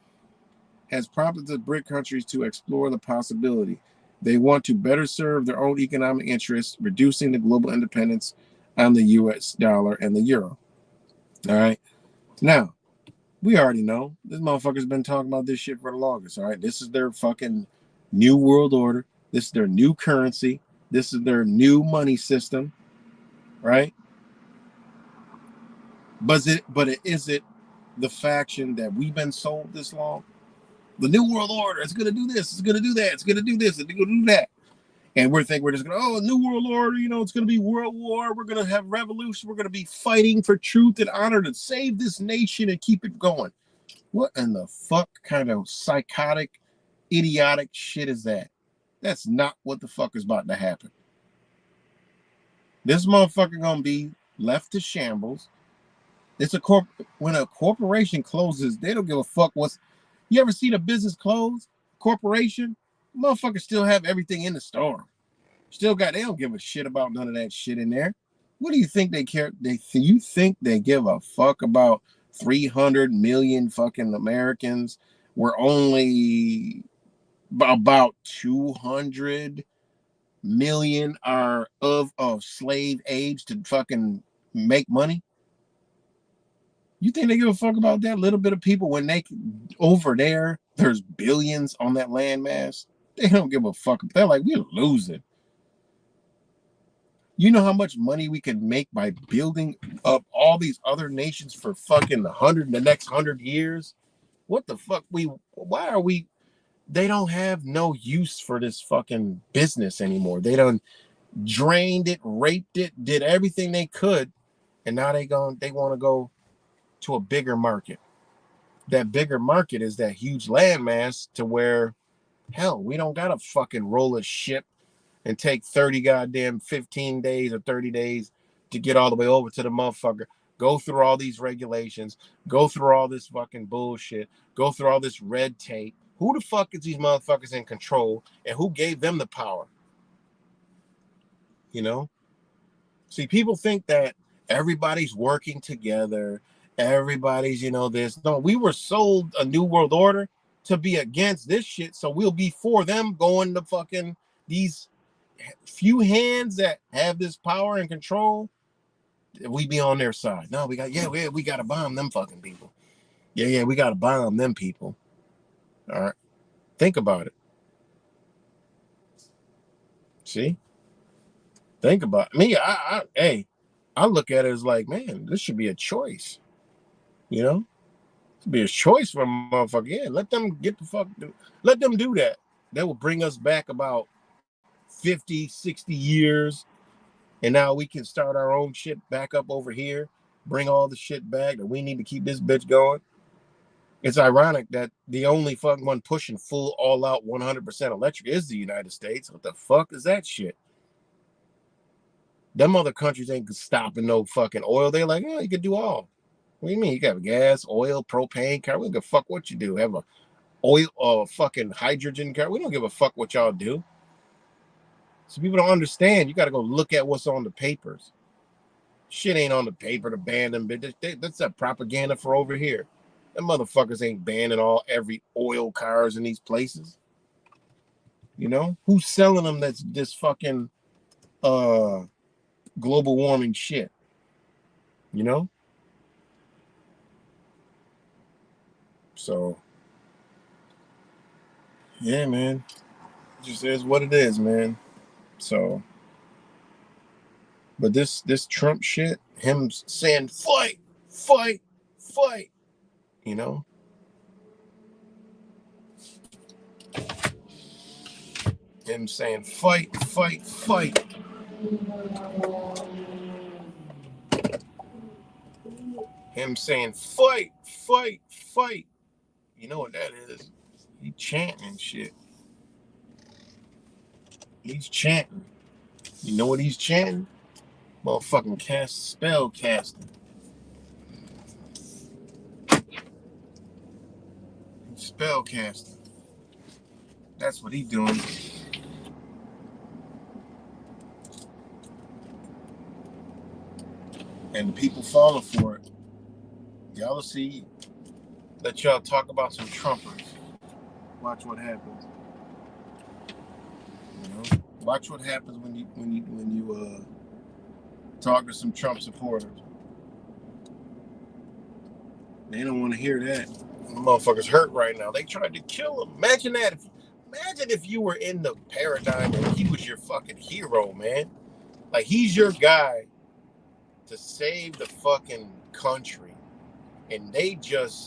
has prompted the BRIC countries to explore the possibility. They want to better serve their own economic interests, reducing the global independence on the U.S. dollar and the euro. All right. Now, we already know this motherfucker's been talking about this shit for the longest. All right. This is their fucking new world order. This is their new currency. This is their new money system. Right. But is it the faction that we've been sold this long? The new world order, it's going to do this, it's going to do that, it's going to do this, it's going to do that. And we're just going, oh, new world order, it's going to be world war. We're going to have revolution. We're going to be fighting for truth and honor to save this nation and keep it going. What in the fuck kind of psychotic, idiotic shit is that? That's not what the fuck is about to happen. This motherfucker going to be left to shambles. When a corporation closes, they don't give a fuck you ever seen a business close? Corporation? Motherfuckers still have everything in the store. They don't give a shit about none of that shit in there. What do you think they care? You think they give a fuck about 300 million fucking Americans where only about 200 million are of slave age to fucking make money? You think they give a fuck about that little bit of people when over there's billions on that landmass? They don't give a fuck. They're like, we're losing. You know how much money we can make by building up all these other nations for fucking the next 100 years? What the fuck? They don't have no use for this fucking business anymore. They done drained it, raped it, did everything they could, and now they want to go to a bigger market. That bigger market is that huge landmass to where, hell, we don't gotta fucking roll a ship and take 15 days or 30 days to get all the way over to the motherfucker, go through all these regulations, go through all this fucking bullshit, go through all this red tape. Who the fuck is these motherfuckers in control, and who gave them the power? See, people think that everybody's working together, everybody's, this. No, we were sold a new world order to be against this shit, so we'll be for them going to fucking these few hands that have this power and control. We be on their side. No, we got to bomb them fucking people. Yeah, we got to bomb them people. All right, think about it. See, think about it. Me. I look at it as like, man, this should be a choice. It should be a choice for a motherfucker. Yeah, let them let them do that. That will bring us back about 50, 60 years. And now we can start our own shit back up over here, bring all the shit back that we need to keep this bitch going. It's ironic that the only fucking one pushing full all out 100% electric is the United States. What the fuck is that shit? Them other countries ain't stopping no fucking oil. They're like, you can do all. What do you mean? You got gas, oil, propane car. We don't give a fuck what you do. Have a oil fucking hydrogen car. We don't give a fuck what y'all do. So people don't understand. You got to go look at what's on the papers. Shit ain't on the paper to ban them. That's a propaganda for over here. Them motherfuckers ain't banning every oil cars in these places. Who's selling them? That's this fucking global warming shit. So yeah, man. It just is what it is, man. So, but this Trump shit, him saying fight, fight, fight, him saying fight, fight, fight. Him saying fight, fight, fight. You know what that is? He chanting shit. He's chanting. You know what he's chanting? Motherfucking spell casting. Spell casting. That's what he's doing. And the people falling for it. Y'all will see. Let y'all talk about some Trumpers. Watch what happens. Watch what happens when you talk to some Trump supporters. They don't want to hear that. The motherfucker's hurt right now. They tried to kill him. Imagine that. Imagine if you were in the paradigm and he was your fucking hero, man. Like, he's your guy to save the fucking country. And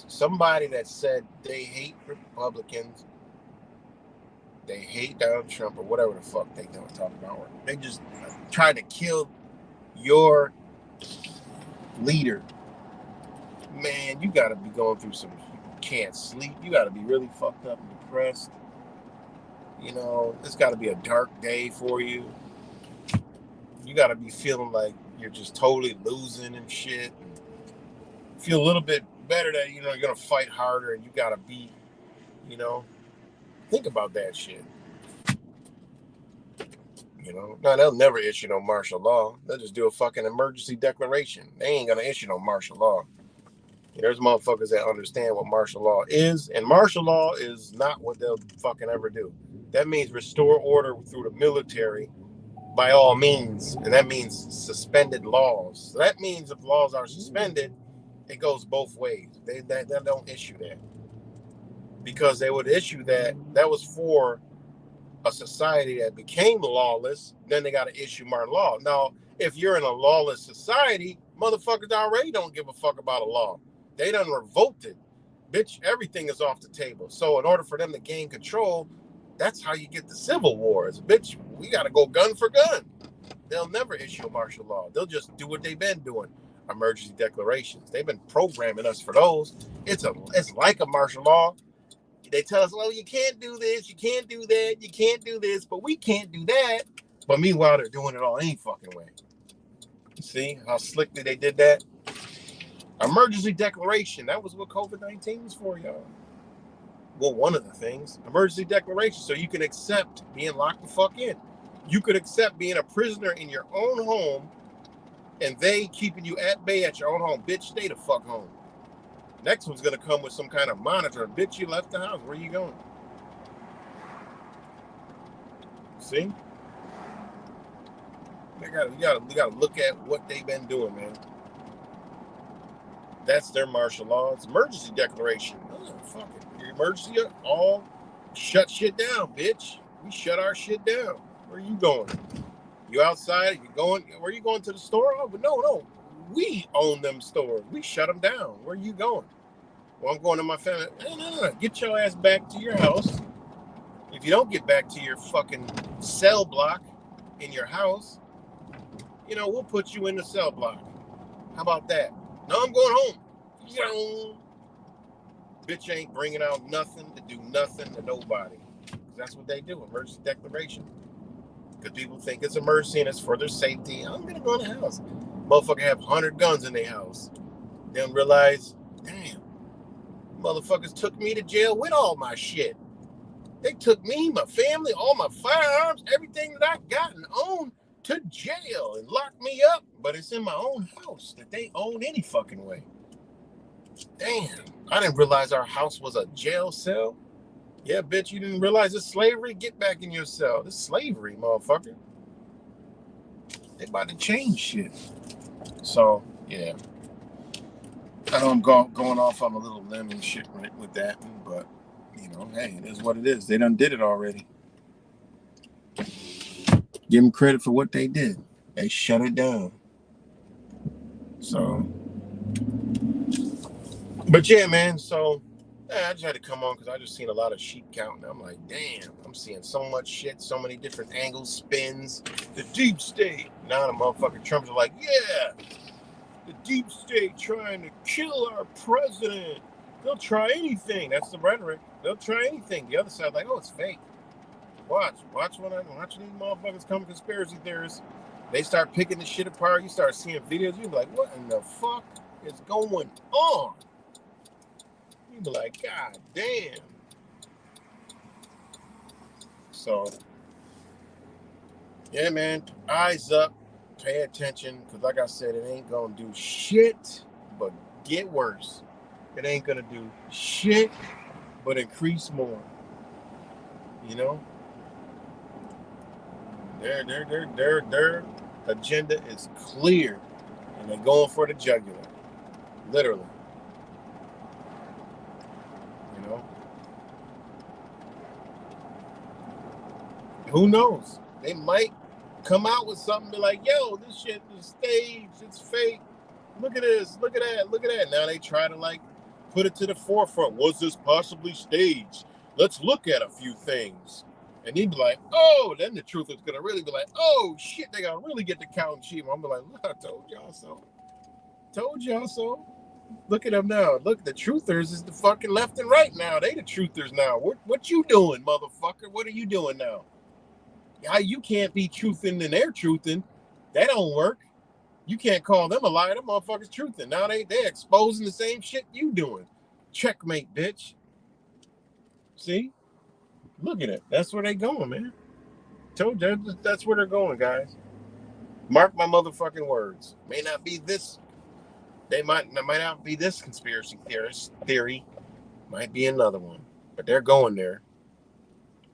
somebody that said they hate Republicans They hate Donald Trump or whatever the fuck they don't talk about. They just try to kill your leader. Man, you got to be going through some, you can't sleep. You got to be really fucked up and depressed. You know, it's got to be a dark day for you. You got to be feeling like you're just totally losing and shit. And feel a little bit better that, you know, you're going to fight harder and you got to be, you know, think about that shit. You know, now they'll never issue no martial law. They'll just do a fucking emergency declaration. They ain't going to issue no martial law. There's motherfuckers that understand what martial law is, and martial law is not what they'll fucking ever do. That means restore order through the military by all means, and that means suspended laws. So that means if laws are suspended, it goes both ways. They don't issue that because they would issue that. That was for a society that became lawless. Then they got to issue martial law. Now, if you're in a lawless society, motherfuckers already don't give a fuck about a law. They done revolted. Bitch, everything is off the table. So in order for them to gain control, that's how you get the civil wars. Bitch, we got to go gun for gun. They'll never issue a martial law. They'll just do what they've been doing. Emergency declarations. They've been programming us for those. It's like a martial law. They tell us, well, you can't do this, you can't do that, you can't do this, but we can't do that. But meanwhile, they're doing it all any fucking way. See how slickly they did that? Emergency declaration. That was what COVID-19 was for, y'all. Well, one of the things. Emergency declaration. So you can accept being locked the fuck in. You could accept being a prisoner in your own home and they keeping you at bay at your own home. Bitch, stay the fuck home. Next one's going to come with some kind of monitor. Bitch, you left the house. Where are you going? See? You gotta look at what they've been doing, man. That's their martial law. It's emergency declaration. Oh, fuck it. Your emergency, all shut shit down, bitch. We shut our shit down. Where are you going? You outside? You going? Where are you going, to the store? Oh, but no. We own them stores. We shut them down. Where are you going? Well, I'm going to my family. No. Get your ass back to your house. If you don't get back to your fucking cell block in your house, you know, we'll put you in the cell block. How about that? No, I'm going home. Bitch ain't bringing out nothing to do nothing to nobody. That's what they do, emergency declaration. Because people think it's emergency and it's for their safety. I'm going to go in the house. Motherfucker have 100 guns in their house. Then realize, damn, motherfuckers took me to jail with all my shit. They took me, my family, all my firearms, everything that I got and owned to jail and locked me up. But it's in my own house that they own any fucking way. Damn, I didn't realize our house was a jail cell. Yeah, bitch, you didn't realize it's slavery? Get back in your cell. This slavery, motherfucker. They about to change shit. So, yeah. I know I'm going off on a little limb and shit with that, but, you know, hey, it is what it is. They done did it already. Give them credit for what they did. They shut it down. So, but yeah, man, so I just had to come on because I just seen a lot of sheep counting. I'm like, damn, I'm seeing so much shit, so many different angles, spins. The deep state. Now the motherfucking Trumps are like, yeah, the deep state trying to kill our president. They'll try anything. That's the rhetoric. They'll try anything. The other side, like, oh, it's fake. Watch these motherfuckers come conspiracy theorists. They start picking the shit apart. You start seeing videos. You be like, what in the fuck is going on? You be like, God damn. So, yeah, man, eyes up, pay attention, because like I said, it ain't gonna do shit but get worse. It ain't gonna do shit but increase more. You know? Their agenda is clear, and they're going for the jugular, literally. You know, who knows? They might come out with something, be like, "Yo, this shit is staged. It's fake. Look at this. Look at that. Look at that." Now they try to like put it to the forefront. Was this possibly staged? Let's look at a few things. And he'd be like, oh, then the truth is gonna really be like, oh shit, they gotta really get the counting sheep. I'm like, look, I told y'all so. Told y'all so. Look at them now. Look, the truthers is the fucking left and right now. They the truthers now. What you doing, motherfucker? What are you doing now? How you can't be truthing and they're truthing? That don't work. You can't call them a liar. Them motherfuckers truthing. Now they exposing the same shit you doing. Checkmate, bitch. See? Look at it. That's where they going, man. Told you that's where they're going, guys. Mark my motherfucking words. May not be this. They might not be this conspiracy theory. Might be another one. But they're going there.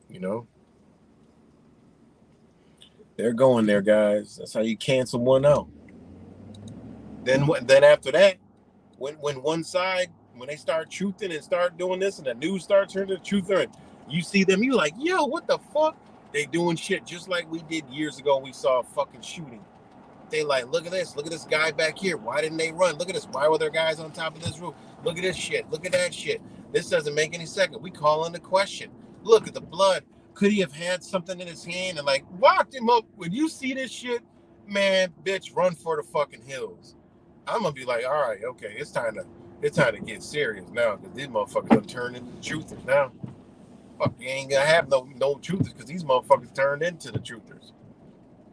You know? They're going there, guys. That's how you cancel one out. Then after that, when one side, when they start truthing and start doing this and the news starts turning to truther and you see them, you like, yo, what the fuck? They doing shit just like we did years ago. We saw a fucking shooting. They like, look at this guy back here. Why didn't they run? Look at this. Why were there guys on top of this roof? Look at this shit. Look at that shit. This doesn't make any sense. We call in the question. Look at the blood. Could he have had something in his hand and like locked him up? When you see this shit, man, bitch, run for the fucking hills. I'm gonna be like, all right, okay, it's time to get serious now because these motherfuckers are turning into truthers now. Fuck, you ain't gonna have no truthers because these motherfuckers turned into the truthers.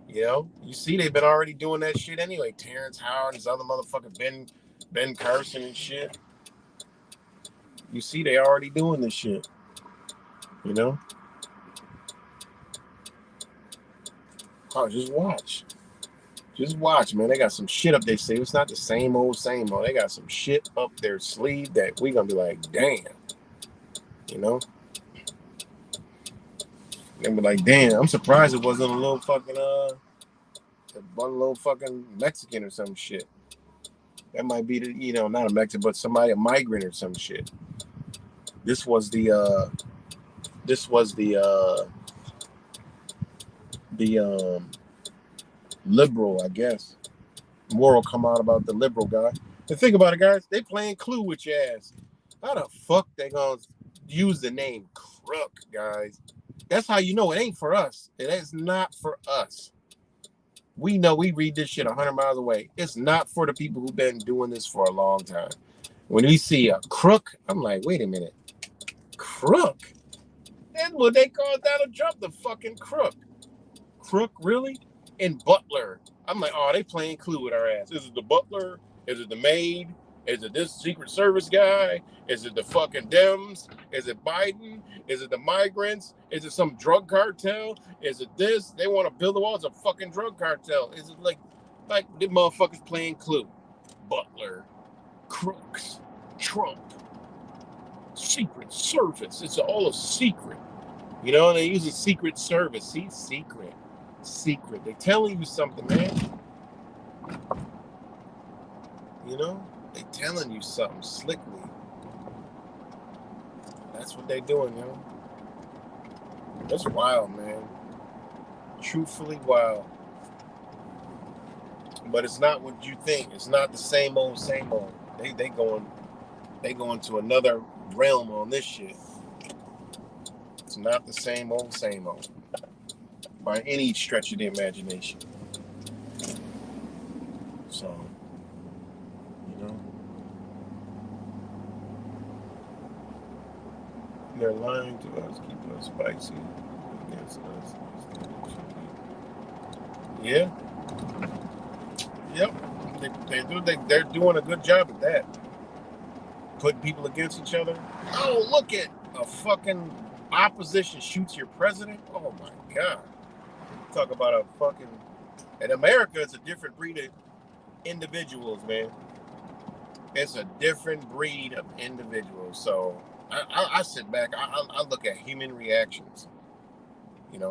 You know, you see they've been already doing that shit anyway. Terrence Howard, this other motherfucker, Ben Carson and shit. You see they already doing this shit. You know? Oh, just watch. Just watch, man. They got some shit up their sleeve. It's not the same old. They got some shit up their sleeve that we gonna be like, damn. You know? They be like, damn, I'm surprised it wasn't a little fucking one little fucking Mexican or some shit. That might be not a Mexican, but somebody, a migrant or some shit. This was the liberal, I guess. Moral come out about the liberal guy. And think about it, guys. They playing Clue with your ass. How the fuck they gonna use the name Crook, guys? That's how you know it ain't for us. It is not for us. We know we read this shit 100 miles away. It's not for the people who've been doing this for a long time. When we see a crook, I'm like, wait a minute. Crook? That's what they call Donald Trump, the fucking crook. Crook, really? And Butler. I'm like, oh, they playing Clue with our ass. Is it the butler? Is it the maid? Is it this Secret Service guy? Is it the fucking Dems? Is it Biden? Is it the migrants? Is it some drug cartel? Is it this? They want to build the wall. It's a fucking drug cartel. Is it like the motherfuckers playing Clue? Butler, crooks, Trump, Secret Service. It's all a secret. You know, and they use a Secret Service. See, secret. They're telling you something, man. You know? They telling you something slickly. That's what they doing, yo. That's wild, man. Truthfully wild. But it's not what you think. It's not the same old. They going to another realm on this shit. It's not the same old. By any stretch of the imagination. So, they're lying to us, keeping us spicy against us. Yeah. Yep. They're doing a good job at that. Putting people against each other. Oh, look at a fucking opposition shoots your president. Oh my God. Talk about a fucking. In America, it's a different breed of individuals, man. It's a different breed of individuals. So I sit back. I look at human reactions.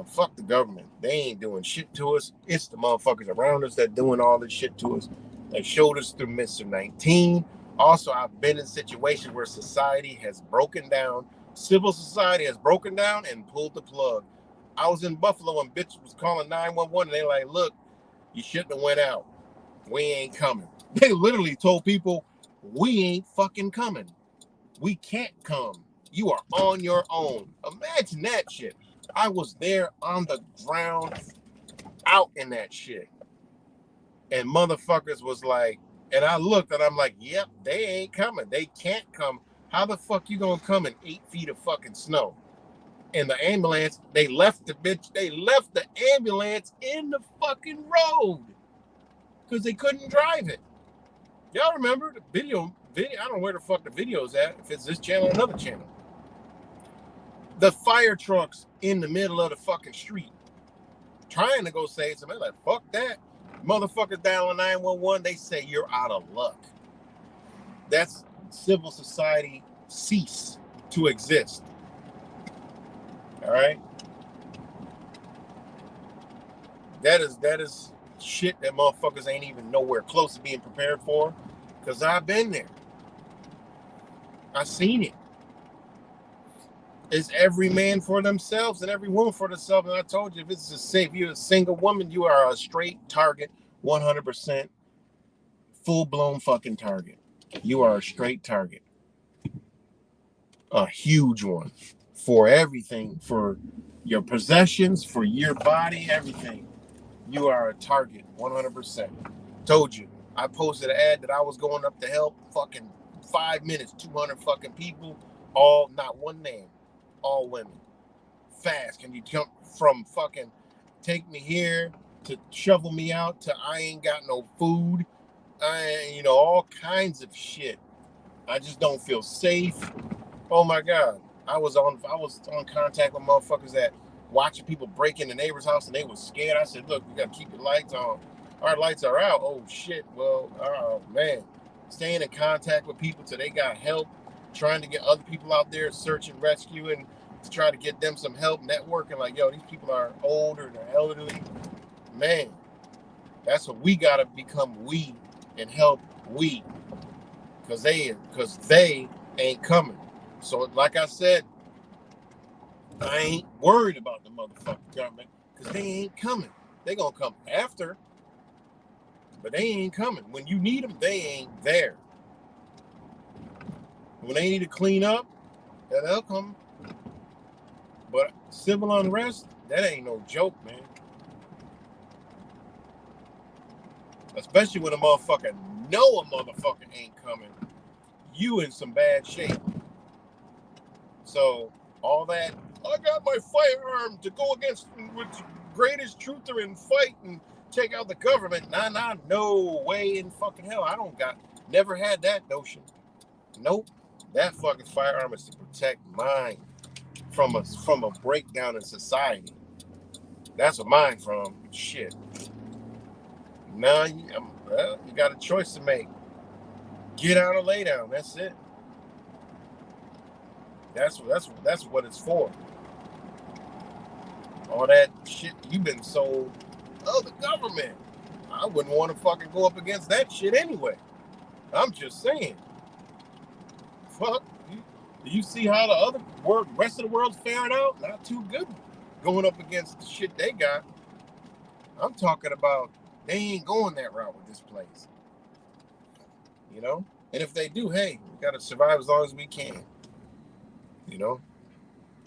Fuck the government. They ain't doing shit to us. It's the motherfuckers around us that doing all this shit to us. They showed us through Mr. 19. Also, I've been in situations where society has broken down. Civil society has broken down and pulled the plug. I was in Buffalo when bitch was calling 911 and they like, look, you shouldn't have went out. We ain't coming. They literally told people, we ain't fucking coming. We can't come. You are on your own. Imagine that shit. I was there on the ground, out in that shit. And motherfuckers was like, and I looked and I'm like, yep, they ain't coming. They can't come. How the fuck you gonna come in 8 feet of fucking snow? And the ambulance, they left the ambulance in the fucking road because they couldn't drive it. Y'all remember the video? I don't know where the fuck the video's at, if it's this channel or another channel. The fire trucks in the middle of the fucking street trying to go save somebody. Like, fuck that. Motherfuckers dialing 911, they say you're out of luck. That's civil society cease to exist. All right? That is shit that motherfuckers ain't even nowhere close to being prepared for, because I've been there. I've seen it. It's every man for themselves and every woman for themselves. And I told you, if you're a single woman, you are a straight target, 100% full-blown fucking target. You are a straight target. A huge one. For everything, for your possessions, for your body, everything. You are a target, 100%. Told you. I posted an ad that I was going up to help. Fucking 5 minutes, 200 fucking people. All, not one name. All women. Fast. Can you jump from fucking take me here to shovel me out to I ain't got no food? All kinds of shit. I just don't feel safe. Oh my God. I was on contact with motherfuckers that watching people break in the neighbor's house and they was scared. I said, look, you gotta keep your lights on. Our lights are out. Oh shit. Well, oh man. Staying in contact with people till they got help, trying to get other people out there, search and rescue, and to try to get them some help, networking. Like, yo, these people are older, they're elderly. Man, that's what we gotta become, we, and help we. Cause they ain't coming. So like I said, I ain't worried about the motherfucking government because they ain't coming. They gonna come after, but they ain't coming. When you need them, they ain't there. When they need to clean up, then they'll come. But civil unrest, that ain't no joke, man. Especially when a motherfucker know a motherfucker ain't coming. You in some bad shape. So all that, I got my firearm to go against with the greatest truther and fight and take out the government. Nah, no way in fucking hell. Never had that notion. Nope. That fucking firearm is to protect mine from a breakdown in society. That's what mine from. Shit. Now you got a choice to make. Get out or lay down. That's it. That's what it's for. All that shit you've been sold. Oh, the government. I wouldn't want to fucking go up against that shit anyway. I'm just saying. Fuck. Do you see how the rest of the world's faring out? Not too good. Going up against the shit they got. I'm talking about they ain't going that route with this place. You know? And if they do, hey, we got to survive as long as we can. You know?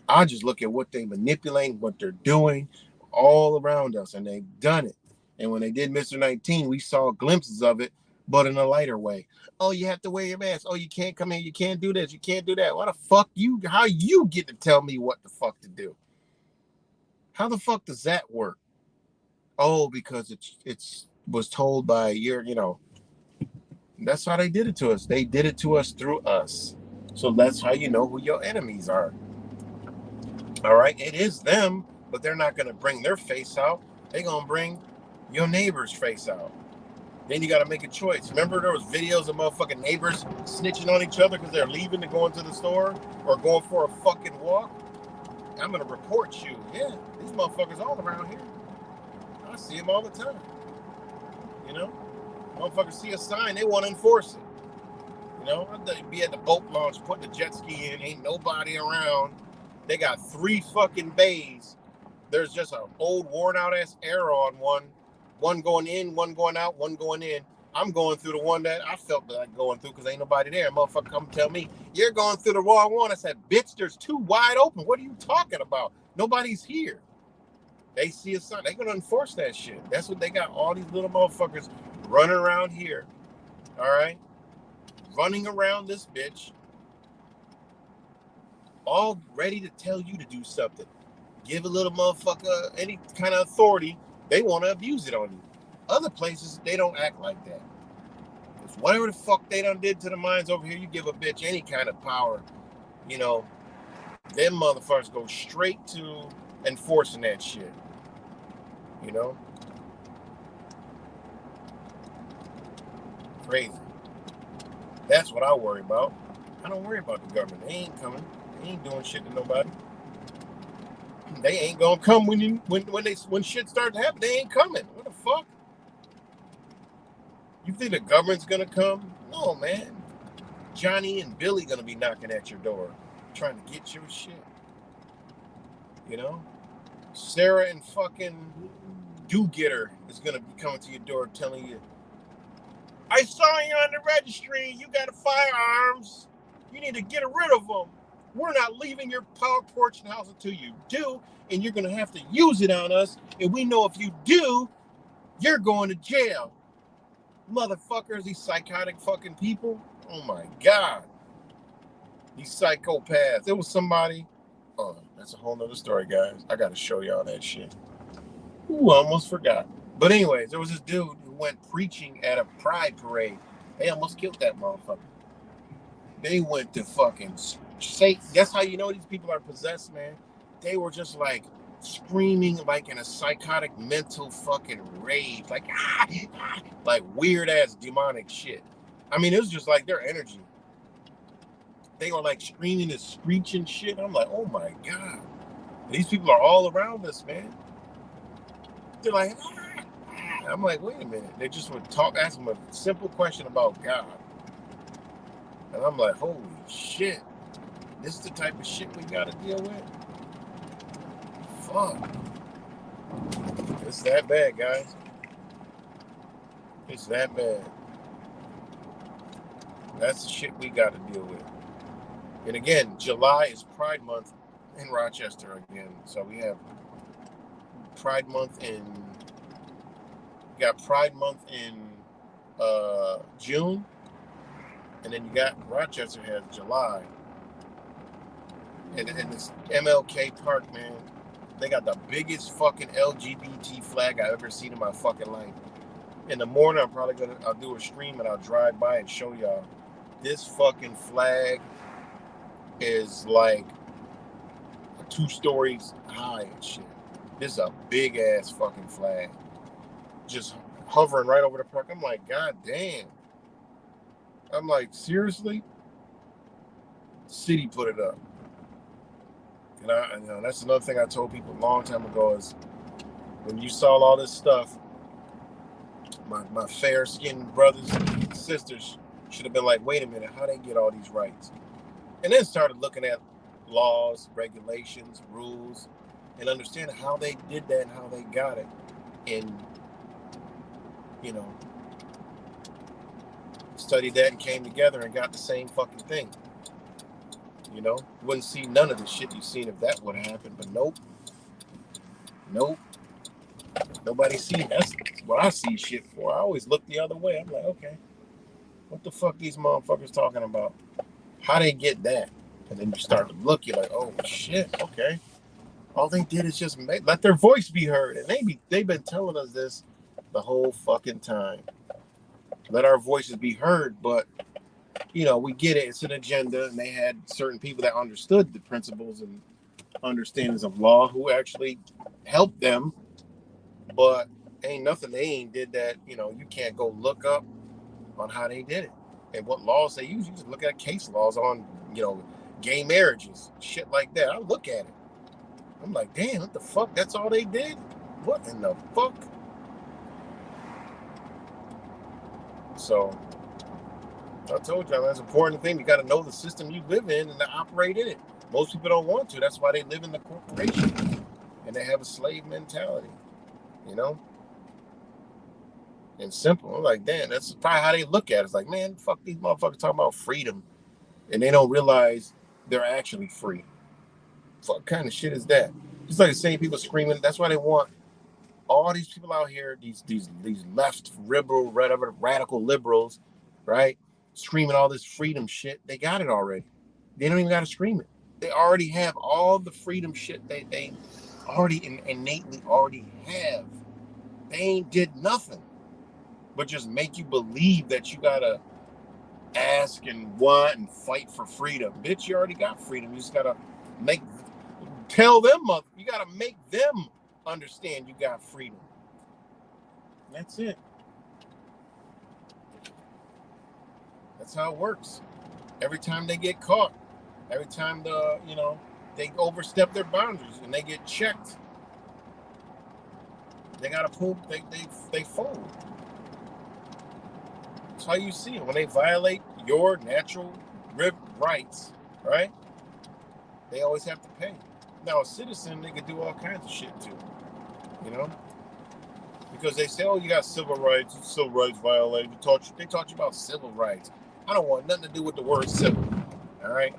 I just look at what they manipulate, what they're doing all around us, and they've done it. And when they did Mr. 19, we saw glimpses of it, but in a lighter way. Oh, you have to wear your mask. Oh, you can't come in. You can't do this. You can't do that. What the fuck how you get to tell me what the fuck to do? How the fuck does that work? Oh, because it's was told by that's how they did it to us. They did it to us through us. So that's how you know who your enemies are. All right, it is them, but they're not going to bring their face out. They're going to bring your neighbor's face out. Then you got to make a choice. Remember there was videos of motherfucking neighbors snitching on each other because they're leaving to go into the store or going for a fucking walk? I'm going to report you. Yeah, these motherfuckers all around here. I see them all the time. You know? Motherfuckers see a sign, they want to enforce it. You know? I'd be at the boat launch putting the jet ski in. Ain't nobody around. They got 3 fucking bays. There's just an old worn out ass arrow on one going in, one going out, one going in. I'm going through the one that I felt like going through because ain't nobody there. Motherfucker come tell me, you're going through the wrong one. I said, bitch, there's two wide open. What are you talking about? Nobody's here. They see a sign. They're going to enforce that shit. That's what they got. All these little motherfuckers running around here. All right? Running around this bitch. All ready to tell you to do something. Give a little motherfucker any kind of authority. They want to abuse it on you. Other places, they don't act like that. Whatever the fuck they done did to the mines over here, you give a bitch any kind of power, you know, them motherfuckers go straight to enforcing that shit. You know? Crazy. That's what I worry about. I don't worry about the government. They ain't coming. They ain't doing shit to nobody. They ain't gonna come when shit starts to happen. They ain't coming. What the fuck? You think the government's gonna come? No, man. Johnny and Billy gonna be knocking at your door, trying to get your shit. You know? Sarah and fucking Do-Getter is gonna be coming to your door telling you, I saw you on the registry. You got firearms. You need to get rid of them. We're not leaving your power porch and house until you do, and you're gonna have to use it on us. And we know if you do, you're going to jail. Motherfuckers, these psychotic fucking people. Oh my God. These psychopaths. There was somebody. Oh, that's a whole nother story, guys. I gotta show y'all that shit. Ooh, I almost forgot. But anyways, there was this dude who went preaching at a pride parade. They almost killed that motherfucker. They went to fucking say. That's how you know these people are possessed, man. They were just like screaming like in a psychotic mental fucking rage, like like weird ass demonic shit. I mean, it was just like their energy. They were like screaming and screeching shit. I'm like, oh my God. These people are all around us, man. They're like, I'm like, wait a minute. They just would ask them a simple question about God. And I'm like, holy shit. This is the type of shit we gotta deal with? Fuck. It's that bad, guys. It's that bad. That's the shit we gotta deal with. And again, July is Pride Month in Rochester again. So we have Pride Month in June, and then you got Rochester has July, and this MLK Park, man, they got the biggest fucking LGBT flag I've ever seen in my fucking life. In the morning, I'll do a stream and I'll drive by and show y'all. This fucking flag is like 2 stories high and shit. This is a big ass fucking flag, just hovering right over the park. I'm like, God damn. I'm like, seriously? City put it up. And that's another thing I told people a long time ago is when you saw all this stuff, my fair-skinned brothers and sisters should have been like, wait a minute, how they get all these rights? And then started looking at laws, regulations, rules, and understand how they did that and how they got it. And, studied that and came together and got the same fucking thing. Wouldn't see none of the shit you seen if that would have happened, but nope. Nobody seen. That's what I see shit for. I always look the other way. I'm like, okay, what the fuck these motherfuckers talking about? How they get that? And then you start to look, you're like, oh shit, okay. All they did is just let their voice be heard, and they've been telling us this the whole fucking time. Let our voices be heard, but we get it. It's an agenda, and they had certain people that understood the principles and understandings of law who actually helped them, but ain't nothing they ain't did that. You can't go look up on how they did it and what laws they use. You just look at case laws on gay marriages, shit like that. I look at it. I'm like, damn, what the fuck? That's all they did? What in the fuck? So I told y'all that's an important thing. You got to know the system you live in and to operate in it. Most people don't want to. That's why they live in the corporation and they have a slave mentality. and simple. I'm like, damn, that's probably how they look at it. It's like, man, fuck these motherfuckers talking about freedom, and they don't realize they're actually free. What kind of shit is that? It's like the same people screaming. That's why they want all these people out here, these left liberal, radical liberals, right? Screaming all this freedom shit. They got it already. They don't even got to scream it. They already have all the freedom shit they already innately already have. They ain't did nothing but just make you believe that you gotta ask and want and fight for freedom. Bitch, you already got freedom. You just gotta tell them, you gotta make them understand you got freedom. That's it. That's how it works. Every time they get caught, every time they overstep their boundaries and they get checked, they gotta poop. They fold. That's how you see it. When they violate your natural rights, right? They always have to pay. Now, a citizen, they could do all kinds of shit too, because they say, oh, you got civil rights violated. They taught you about civil rights. I don't want nothing to do with the word civil, all right?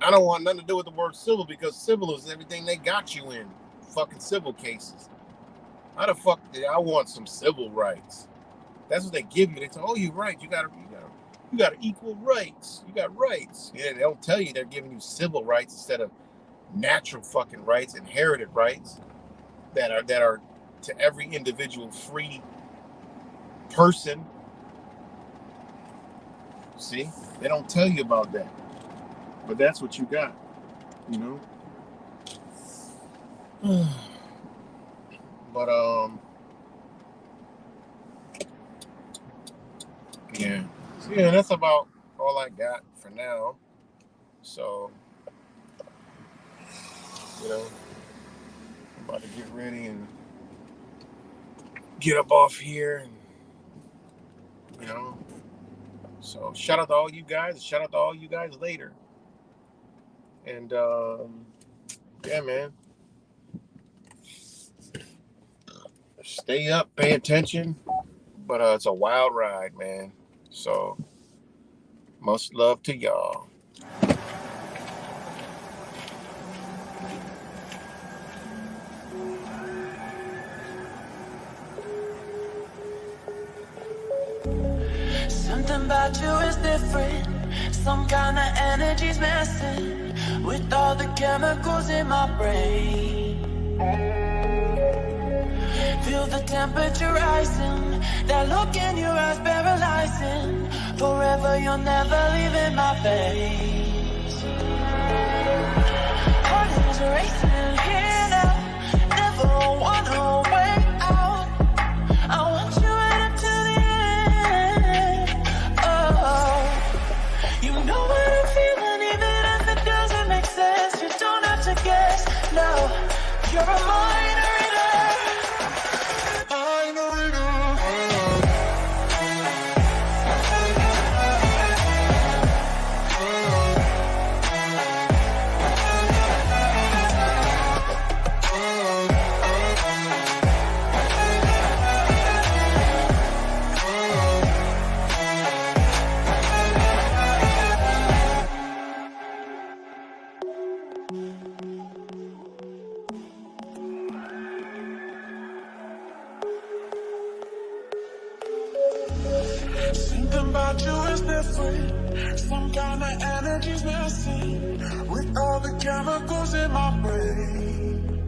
I don't want nothing to do with the word civil, because civil is everything they got you in, fucking civil cases. How the fuck did I want some civil rights? That's what they give you. They say, oh, you're right. You got equal rights. You got rights. Yeah, they don't tell you they're giving you civil rights instead of natural fucking rights, inherited rights that are to every individual free person. See, they don't tell you about that, but that's what you got, But yeah. So yeah, that's about all I got for now. So, I'm about to get ready and get up off here, and so shout out to all you guys. Shout out to all you guys later. And yeah, man. Stay up, pay attention. But it's a wild ride, man. So much love to y'all. Something about you is different. Some kind of energy's messing with all the chemicals in my brain. Feel the temperature rising. That look in your eyes paralyzing. Forever you're never leaving my face. Heart is racing here now. Never wanna wait out. I want you right up to the end. Oh, you know what I'm feeling, even if it doesn't make sense. You don't have to guess. No, you're a mind reader. Something about you is different. Some kind of energy's messing with all the chemicals in my brain.